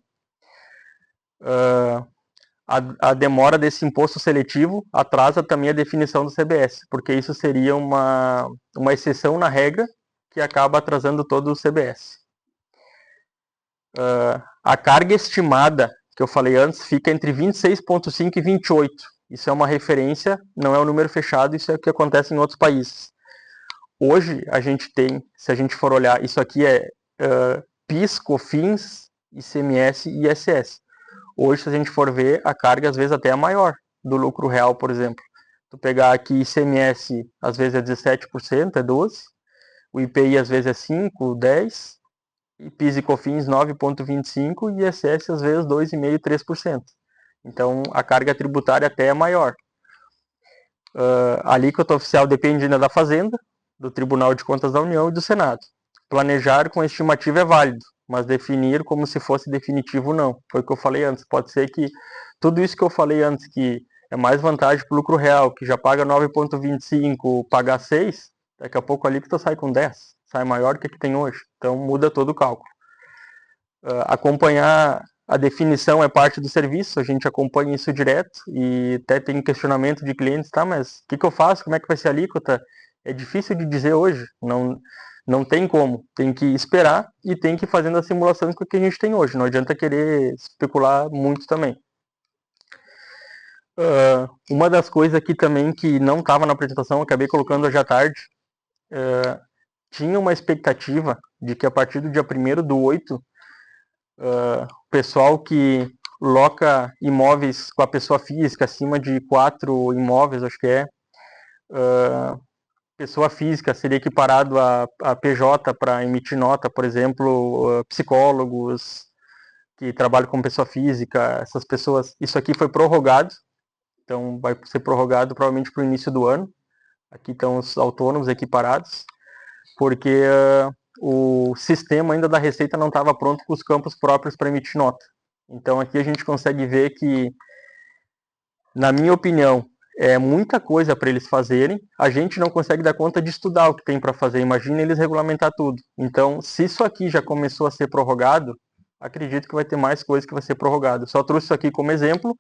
A demora desse imposto seletivo atrasa também a definição do CBS, porque isso seria uma exceção na regra que acaba atrasando todo o CBS. A carga estimada, que eu falei antes, fica entre 26,5 e 28. Isso é uma referência, não é um número fechado, isso é o que acontece em outros países. Hoje, a gente tem, se a gente for olhar, isso aqui é PIS, COFINS, ICMS e ISS. Hoje, se a gente for ver, a carga às vezes até é maior do lucro real, por exemplo. Tu pegar aqui ICMS, às vezes é 17%, é 12%. O IPI às vezes é 5%, 10%. E PIS e COFINS 9,25% e ISS às vezes 2,5%, 3%. Então, a carga tributária até é maior. A alíquota oficial depende ainda da Fazenda, do Tribunal de Contas da União e do Senado. Planejar com estimativa é válido, mas definir como se fosse definitivo não. Foi o que eu falei antes. Pode ser que tudo isso que eu falei antes, que é mais vantagem para o lucro real, que já paga 9,25, pagar 6, daqui a pouco a alíquota sai com 10, sai maior que a que tem hoje. Então muda todo o cálculo. Acompanhar a definição é parte do serviço, a gente acompanha isso direto e até tem questionamento de clientes, tá, mas o que eu faço, como é que vai ser a alíquota? É difícil de dizer hoje, não tem como, tem que esperar e tem que ir fazendo as simulações com o que a gente tem hoje, não adianta querer especular muito também. Uma das coisas aqui também que não estava na apresentação, acabei colocando hoje à tarde, tinha uma expectativa de que a partir do dia 1º/8, o pessoal que loca imóveis com a pessoa física, acima de 4 imóveis, acho que é, pessoa física seria equiparado a PJ para emitir nota, por exemplo, psicólogos que trabalham com pessoa física, essas pessoas, isso aqui foi prorrogado, então vai ser prorrogado provavelmente para o início do ano. Aqui estão os autônomos equiparados, porque o sistema ainda da Receita não estava pronto com os campos próprios para emitir nota. Então aqui a gente consegue ver que, na minha opinião, é muita coisa para eles fazerem. A gente não consegue dar conta de estudar o que tem para fazer. Imagina eles regulamentar tudo. Então, se isso aqui já começou a ser prorrogado, acredito que vai ter mais coisa que vai ser prorrogado. Só trouxe isso aqui como exemplo,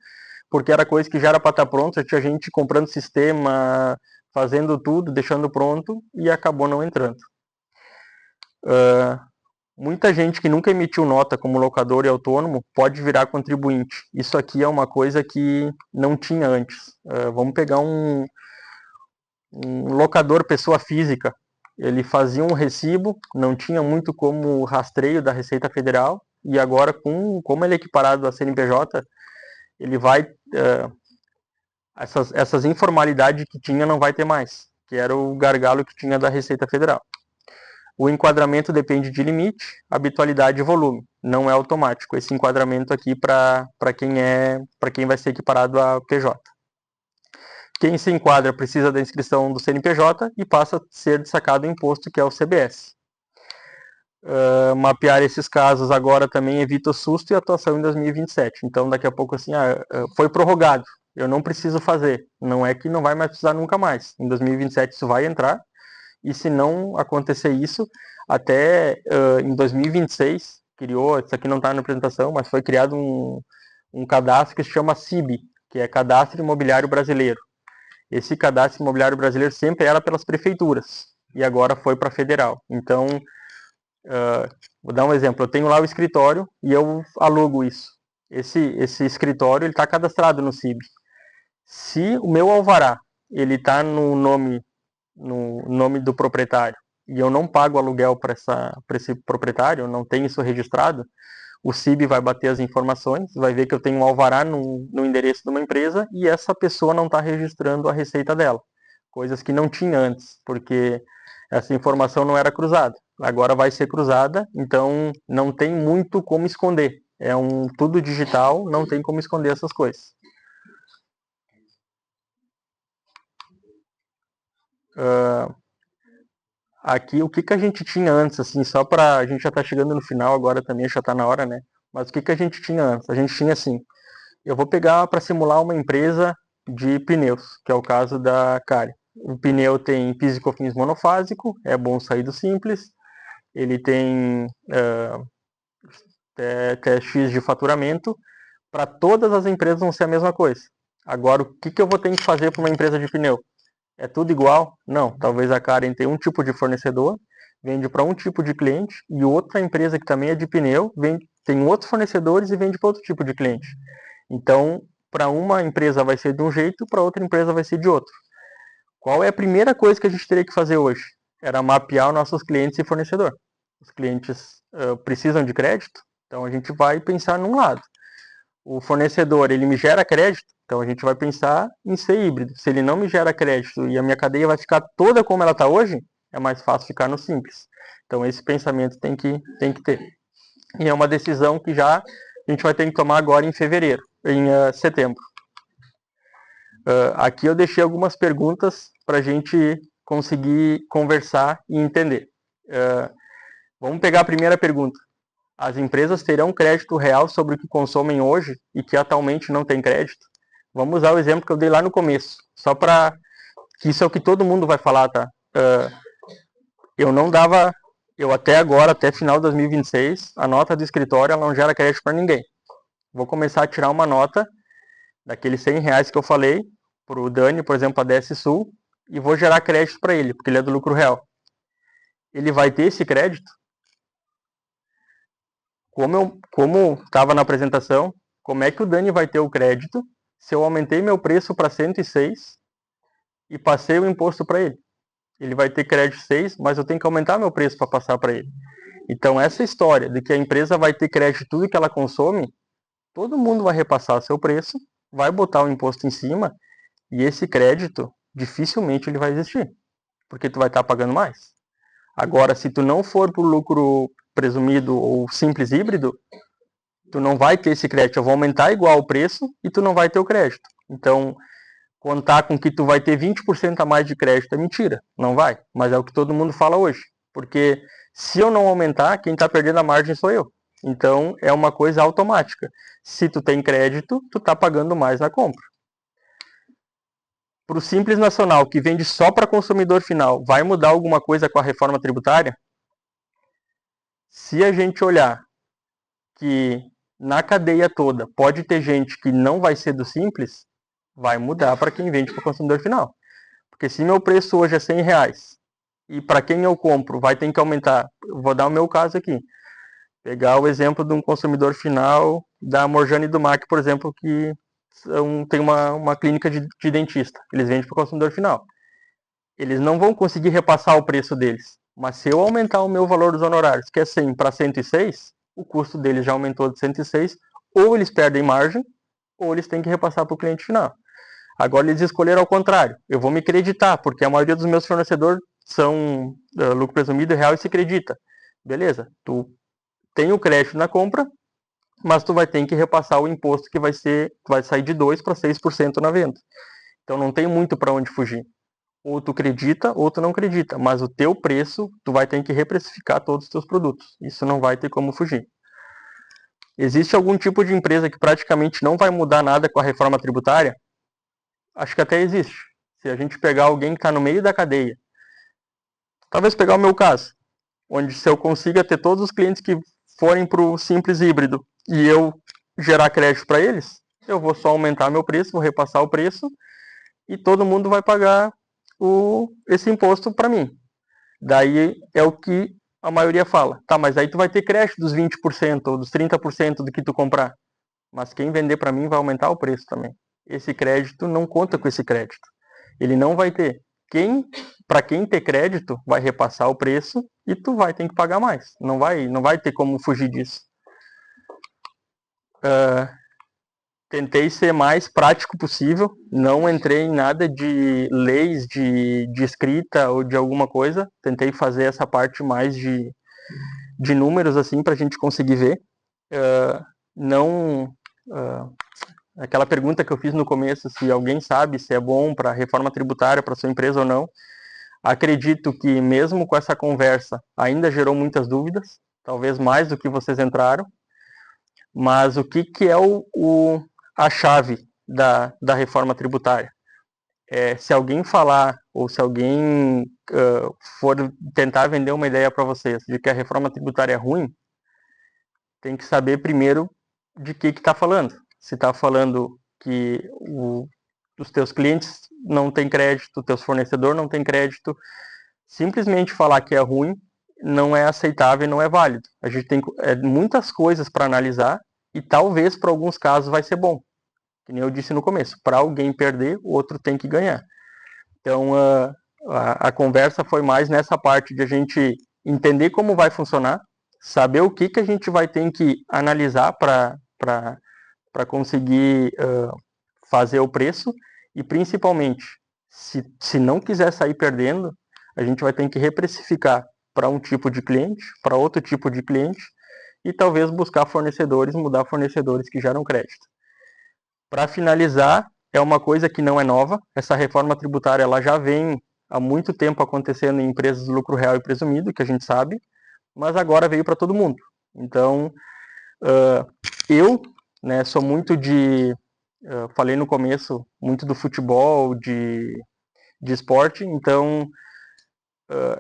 porque era coisa que já era para estar pronto, já tinha gente comprando sistema, fazendo tudo, deixando pronto, e acabou não entrando. Muita gente que nunca emitiu nota como locador e autônomo pode virar contribuinte. Isso aqui é uma coisa que não tinha antes. Vamos pegar um locador pessoa física. Ele fazia um recibo, não tinha muito como rastreio da Receita Federal, e agora, como ele é equiparado a CNPJ, ele vai... essas informalidades que tinha não vai ter mais, que era o gargalo que tinha da Receita Federal. O enquadramento depende de limite, habitualidade e volume. Não é automático esse enquadramento aqui para quem vai ser equiparado a PJ. Quem se enquadra precisa da inscrição do CNPJ e passa a ser dessacado o imposto, que é o CBS. Mapear esses casos agora também evita o susto e atuação em 2027. Então, daqui a pouco, assim, foi prorrogado, eu não preciso fazer. Não é que não vai mais precisar nunca mais. Em 2027 isso vai entrar. E se não acontecer isso, até em 2026, isso aqui não está na apresentação, mas foi criado um cadastro que se chama CIB, que é Cadastro Imobiliário Brasileiro. Esse cadastro imobiliário brasileiro sempre era pelas prefeituras, e agora foi para a federal. Então, vou dar um exemplo, eu tenho lá o escritório e eu alugo isso. Esse escritório está cadastrado no CIB. Se o meu alvará ele está no nome do proprietário e eu não pago aluguel para esse proprietário, não tenho isso registrado, o CIB vai bater as informações, vai ver que eu tenho um alvará no endereço de uma empresa e essa pessoa não está registrando a receita dela. Coisas que não tinha antes, porque essa informação não era cruzada. Agora vai ser cruzada, então não tem muito como esconder. É tudo digital, não tem como esconder essas coisas. Aqui, o que a gente tinha antes, assim, só para a gente já tá chegando no final agora também, já tá na hora, né? Mas o que a gente tinha antes? A gente tinha assim, eu vou pegar para simular uma empresa de pneus, que é o caso da Cari. O pneu tem PIS e COFINS monofásico, é bom sair do simples, ele tem até X de faturamento, para todas as empresas vão ser a mesma coisa. Agora, o que eu vou ter que fazer para uma empresa de pneu? É tudo igual? Não. Talvez a Karen tenha um tipo de fornecedor, vende para um tipo de cliente, e outra empresa que também é de pneu, tem outros fornecedores e vende para outro tipo de cliente. Então, para uma empresa vai ser de um jeito, para outra empresa vai ser de outro. Qual é a primeira coisa que a gente teria que fazer hoje? Era mapear os nossos clientes e fornecedor. Os clientes precisam de crédito, então a gente vai pensar num lado. O fornecedor, ele me gera crédito, então a gente vai pensar em ser híbrido. Se ele não me gera crédito e a minha cadeia vai ficar toda como ela está hoje, é mais fácil ficar no simples. Então esse pensamento tem que ter. E é uma decisão que já a gente vai ter que tomar agora em fevereiro, em setembro. Aqui eu deixei algumas perguntas para a gente conseguir conversar e entender. Vamos pegar a primeira pergunta. As empresas terão crédito real sobre o que consomem hoje e que atualmente não tem crédito? Vamos usar o exemplo que eu dei lá no começo, só para que isso é o que todo mundo vai falar, tá? Eu não dava, eu até agora, até final de 2026, a nota do escritório ela não gera crédito para ninguém. Vou começar a tirar uma nota daqueles R$100 que eu falei para o Dani, por exemplo, a DS Sul, e vou gerar crédito para ele, porque ele é do lucro real. Ele vai ter esse crédito? Como estava na apresentação, como é que o Dani vai ter o crédito se eu aumentei meu preço para 106 e passei o imposto para ele? Ele vai ter crédito 6, mas eu tenho que aumentar meu preço para passar para ele. Então essa história de que a empresa vai ter crédito de tudo que ela consome, todo mundo vai repassar seu preço, vai botar o imposto em cima e esse crédito dificilmente ele vai existir, porque tu vai estar pagando mais. Agora, se tu não for para o lucro presumido ou simples híbrido, tu não vai ter esse crédito. Eu vou aumentar igual o preço e tu não vai ter o crédito. Então, contar com que tu vai ter 20% a mais de crédito é mentira. Não vai. Mas é o que todo mundo fala hoje. Porque se eu não aumentar, quem está perdendo a margem sou eu. Então, é uma coisa automática. Se tu tem crédito, tu está pagando mais na compra. Para o Simples Nacional, que vende só para consumidor final, vai mudar alguma coisa com a reforma tributária? Se a gente olhar que na cadeia toda pode ter gente que não vai ser do Simples, vai mudar para quem vende para o consumidor final. Porque se meu preço hoje é R$100 e para quem eu compro vai ter que aumentar, eu vou dar o meu caso aqui. Pegar o exemplo de um consumidor final da Morjane e do MAC, por exemplo, que tem uma clínica de dentista. Eles vendem para o consumidor final. Eles não vão conseguir repassar o preço deles. Mas se eu aumentar o meu valor dos honorários, que é 100 para 106, o custo deles já aumentou de 106, ou eles perdem margem, ou eles têm que repassar para o cliente final. Agora eles escolheram ao contrário. Eu vou me creditar, porque a maioria dos meus fornecedores são lucro presumido real e se acredita. Beleza, tu tem o crédito na compra, mas tu vai ter que repassar o imposto que vai sair de 2% para 6% na venda. Então não tem muito para onde fugir. Ou tu acredita, ou tu não acredita. Mas o teu preço, tu vai ter que reprecificar todos os teus produtos. Isso não vai ter como fugir. Existe algum tipo de empresa que praticamente não vai mudar nada com a reforma tributária? Acho que até existe. Se a gente pegar alguém que está no meio da cadeia, talvez pegar o meu caso, onde se eu consiga ter todos os clientes que forem para o simples híbrido e eu gerar crédito para eles, eu vou só aumentar meu preço, vou repassar o preço e todo mundo vai pagar esse imposto para mim. Daí é o que a maioria fala. Tá, mas aí tu vai ter crédito dos 20% ou dos 30% do que tu comprar. Mas quem vender para mim vai aumentar o preço também. Esse crédito não conta com esse crédito. Ele não vai ter. Para quem ter crédito, vai repassar o preço e tu vai ter que pagar mais. Não vai ter como fugir disso. tentei ser mais prático possível, não entrei em nada de leis, de escrita ou de alguma coisa, tentei fazer essa parte mais de números, assim, para a gente conseguir ver. Não... aquela pergunta que eu fiz no começo, se alguém sabe se é bom para a reforma tributária, para sua empresa ou não, acredito que mesmo com essa conversa ainda gerou muitas dúvidas, talvez mais do que vocês entraram, mas o que é a chave da reforma tributária? Se alguém falar, ou se alguém for tentar vender uma ideia para vocês de que a reforma tributária é ruim, tem que saber primeiro de que está falando. Se está falando que os teus clientes não têm crédito, teus fornecedores não têm crédito, simplesmente falar que é ruim não é aceitável e não é válido. A gente tem muitas coisas para analisar e talvez para alguns casos vai ser bom. Que nem eu disse no começo, para alguém perder, o outro tem que ganhar. Então a conversa foi mais nessa parte de a gente entender como vai funcionar, saber o que a gente vai ter que analisar para conseguir fazer o preço e principalmente, se não quiser sair perdendo, a gente vai ter que reprecificar para um tipo de cliente, para outro tipo de cliente e talvez buscar fornecedores, mudar fornecedores que geram crédito. Para finalizar, é uma coisa que não é nova, essa reforma tributária ela já vem há muito tempo acontecendo em empresas de lucro real e presumido, que a gente sabe, mas agora veio para todo mundo. Então, eu sou muito falei no começo, muito do futebol, de esporte, então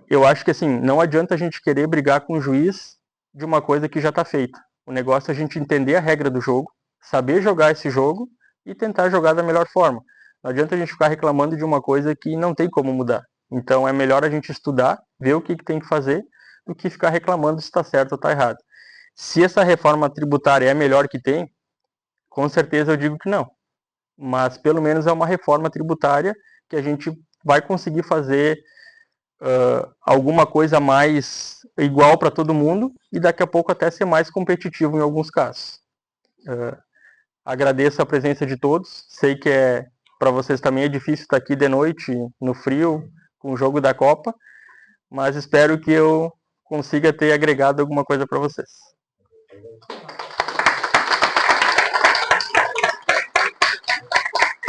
eu acho que assim, não adianta a gente querer brigar com o juiz de uma coisa que já está feita. O negócio é a gente entender a regra do jogo, saber jogar esse jogo e tentar jogar da melhor forma. Não adianta a gente ficar reclamando de uma coisa que não tem como mudar. Então é melhor a gente estudar, ver o que tem que fazer, do que ficar reclamando se está certo ou está errado. Se essa reforma tributária é a melhor que tem, com certeza eu digo que não. Mas pelo menos é uma reforma tributária que a gente vai conseguir fazer alguma coisa mais igual para todo mundo e daqui a pouco até ser mais competitivo em alguns casos. Agradeço a presença de todos. Sei que para vocês também é difícil estar aqui de noite, no frio, com o jogo da Copa, mas espero que eu consiga ter agregado alguma coisa para vocês.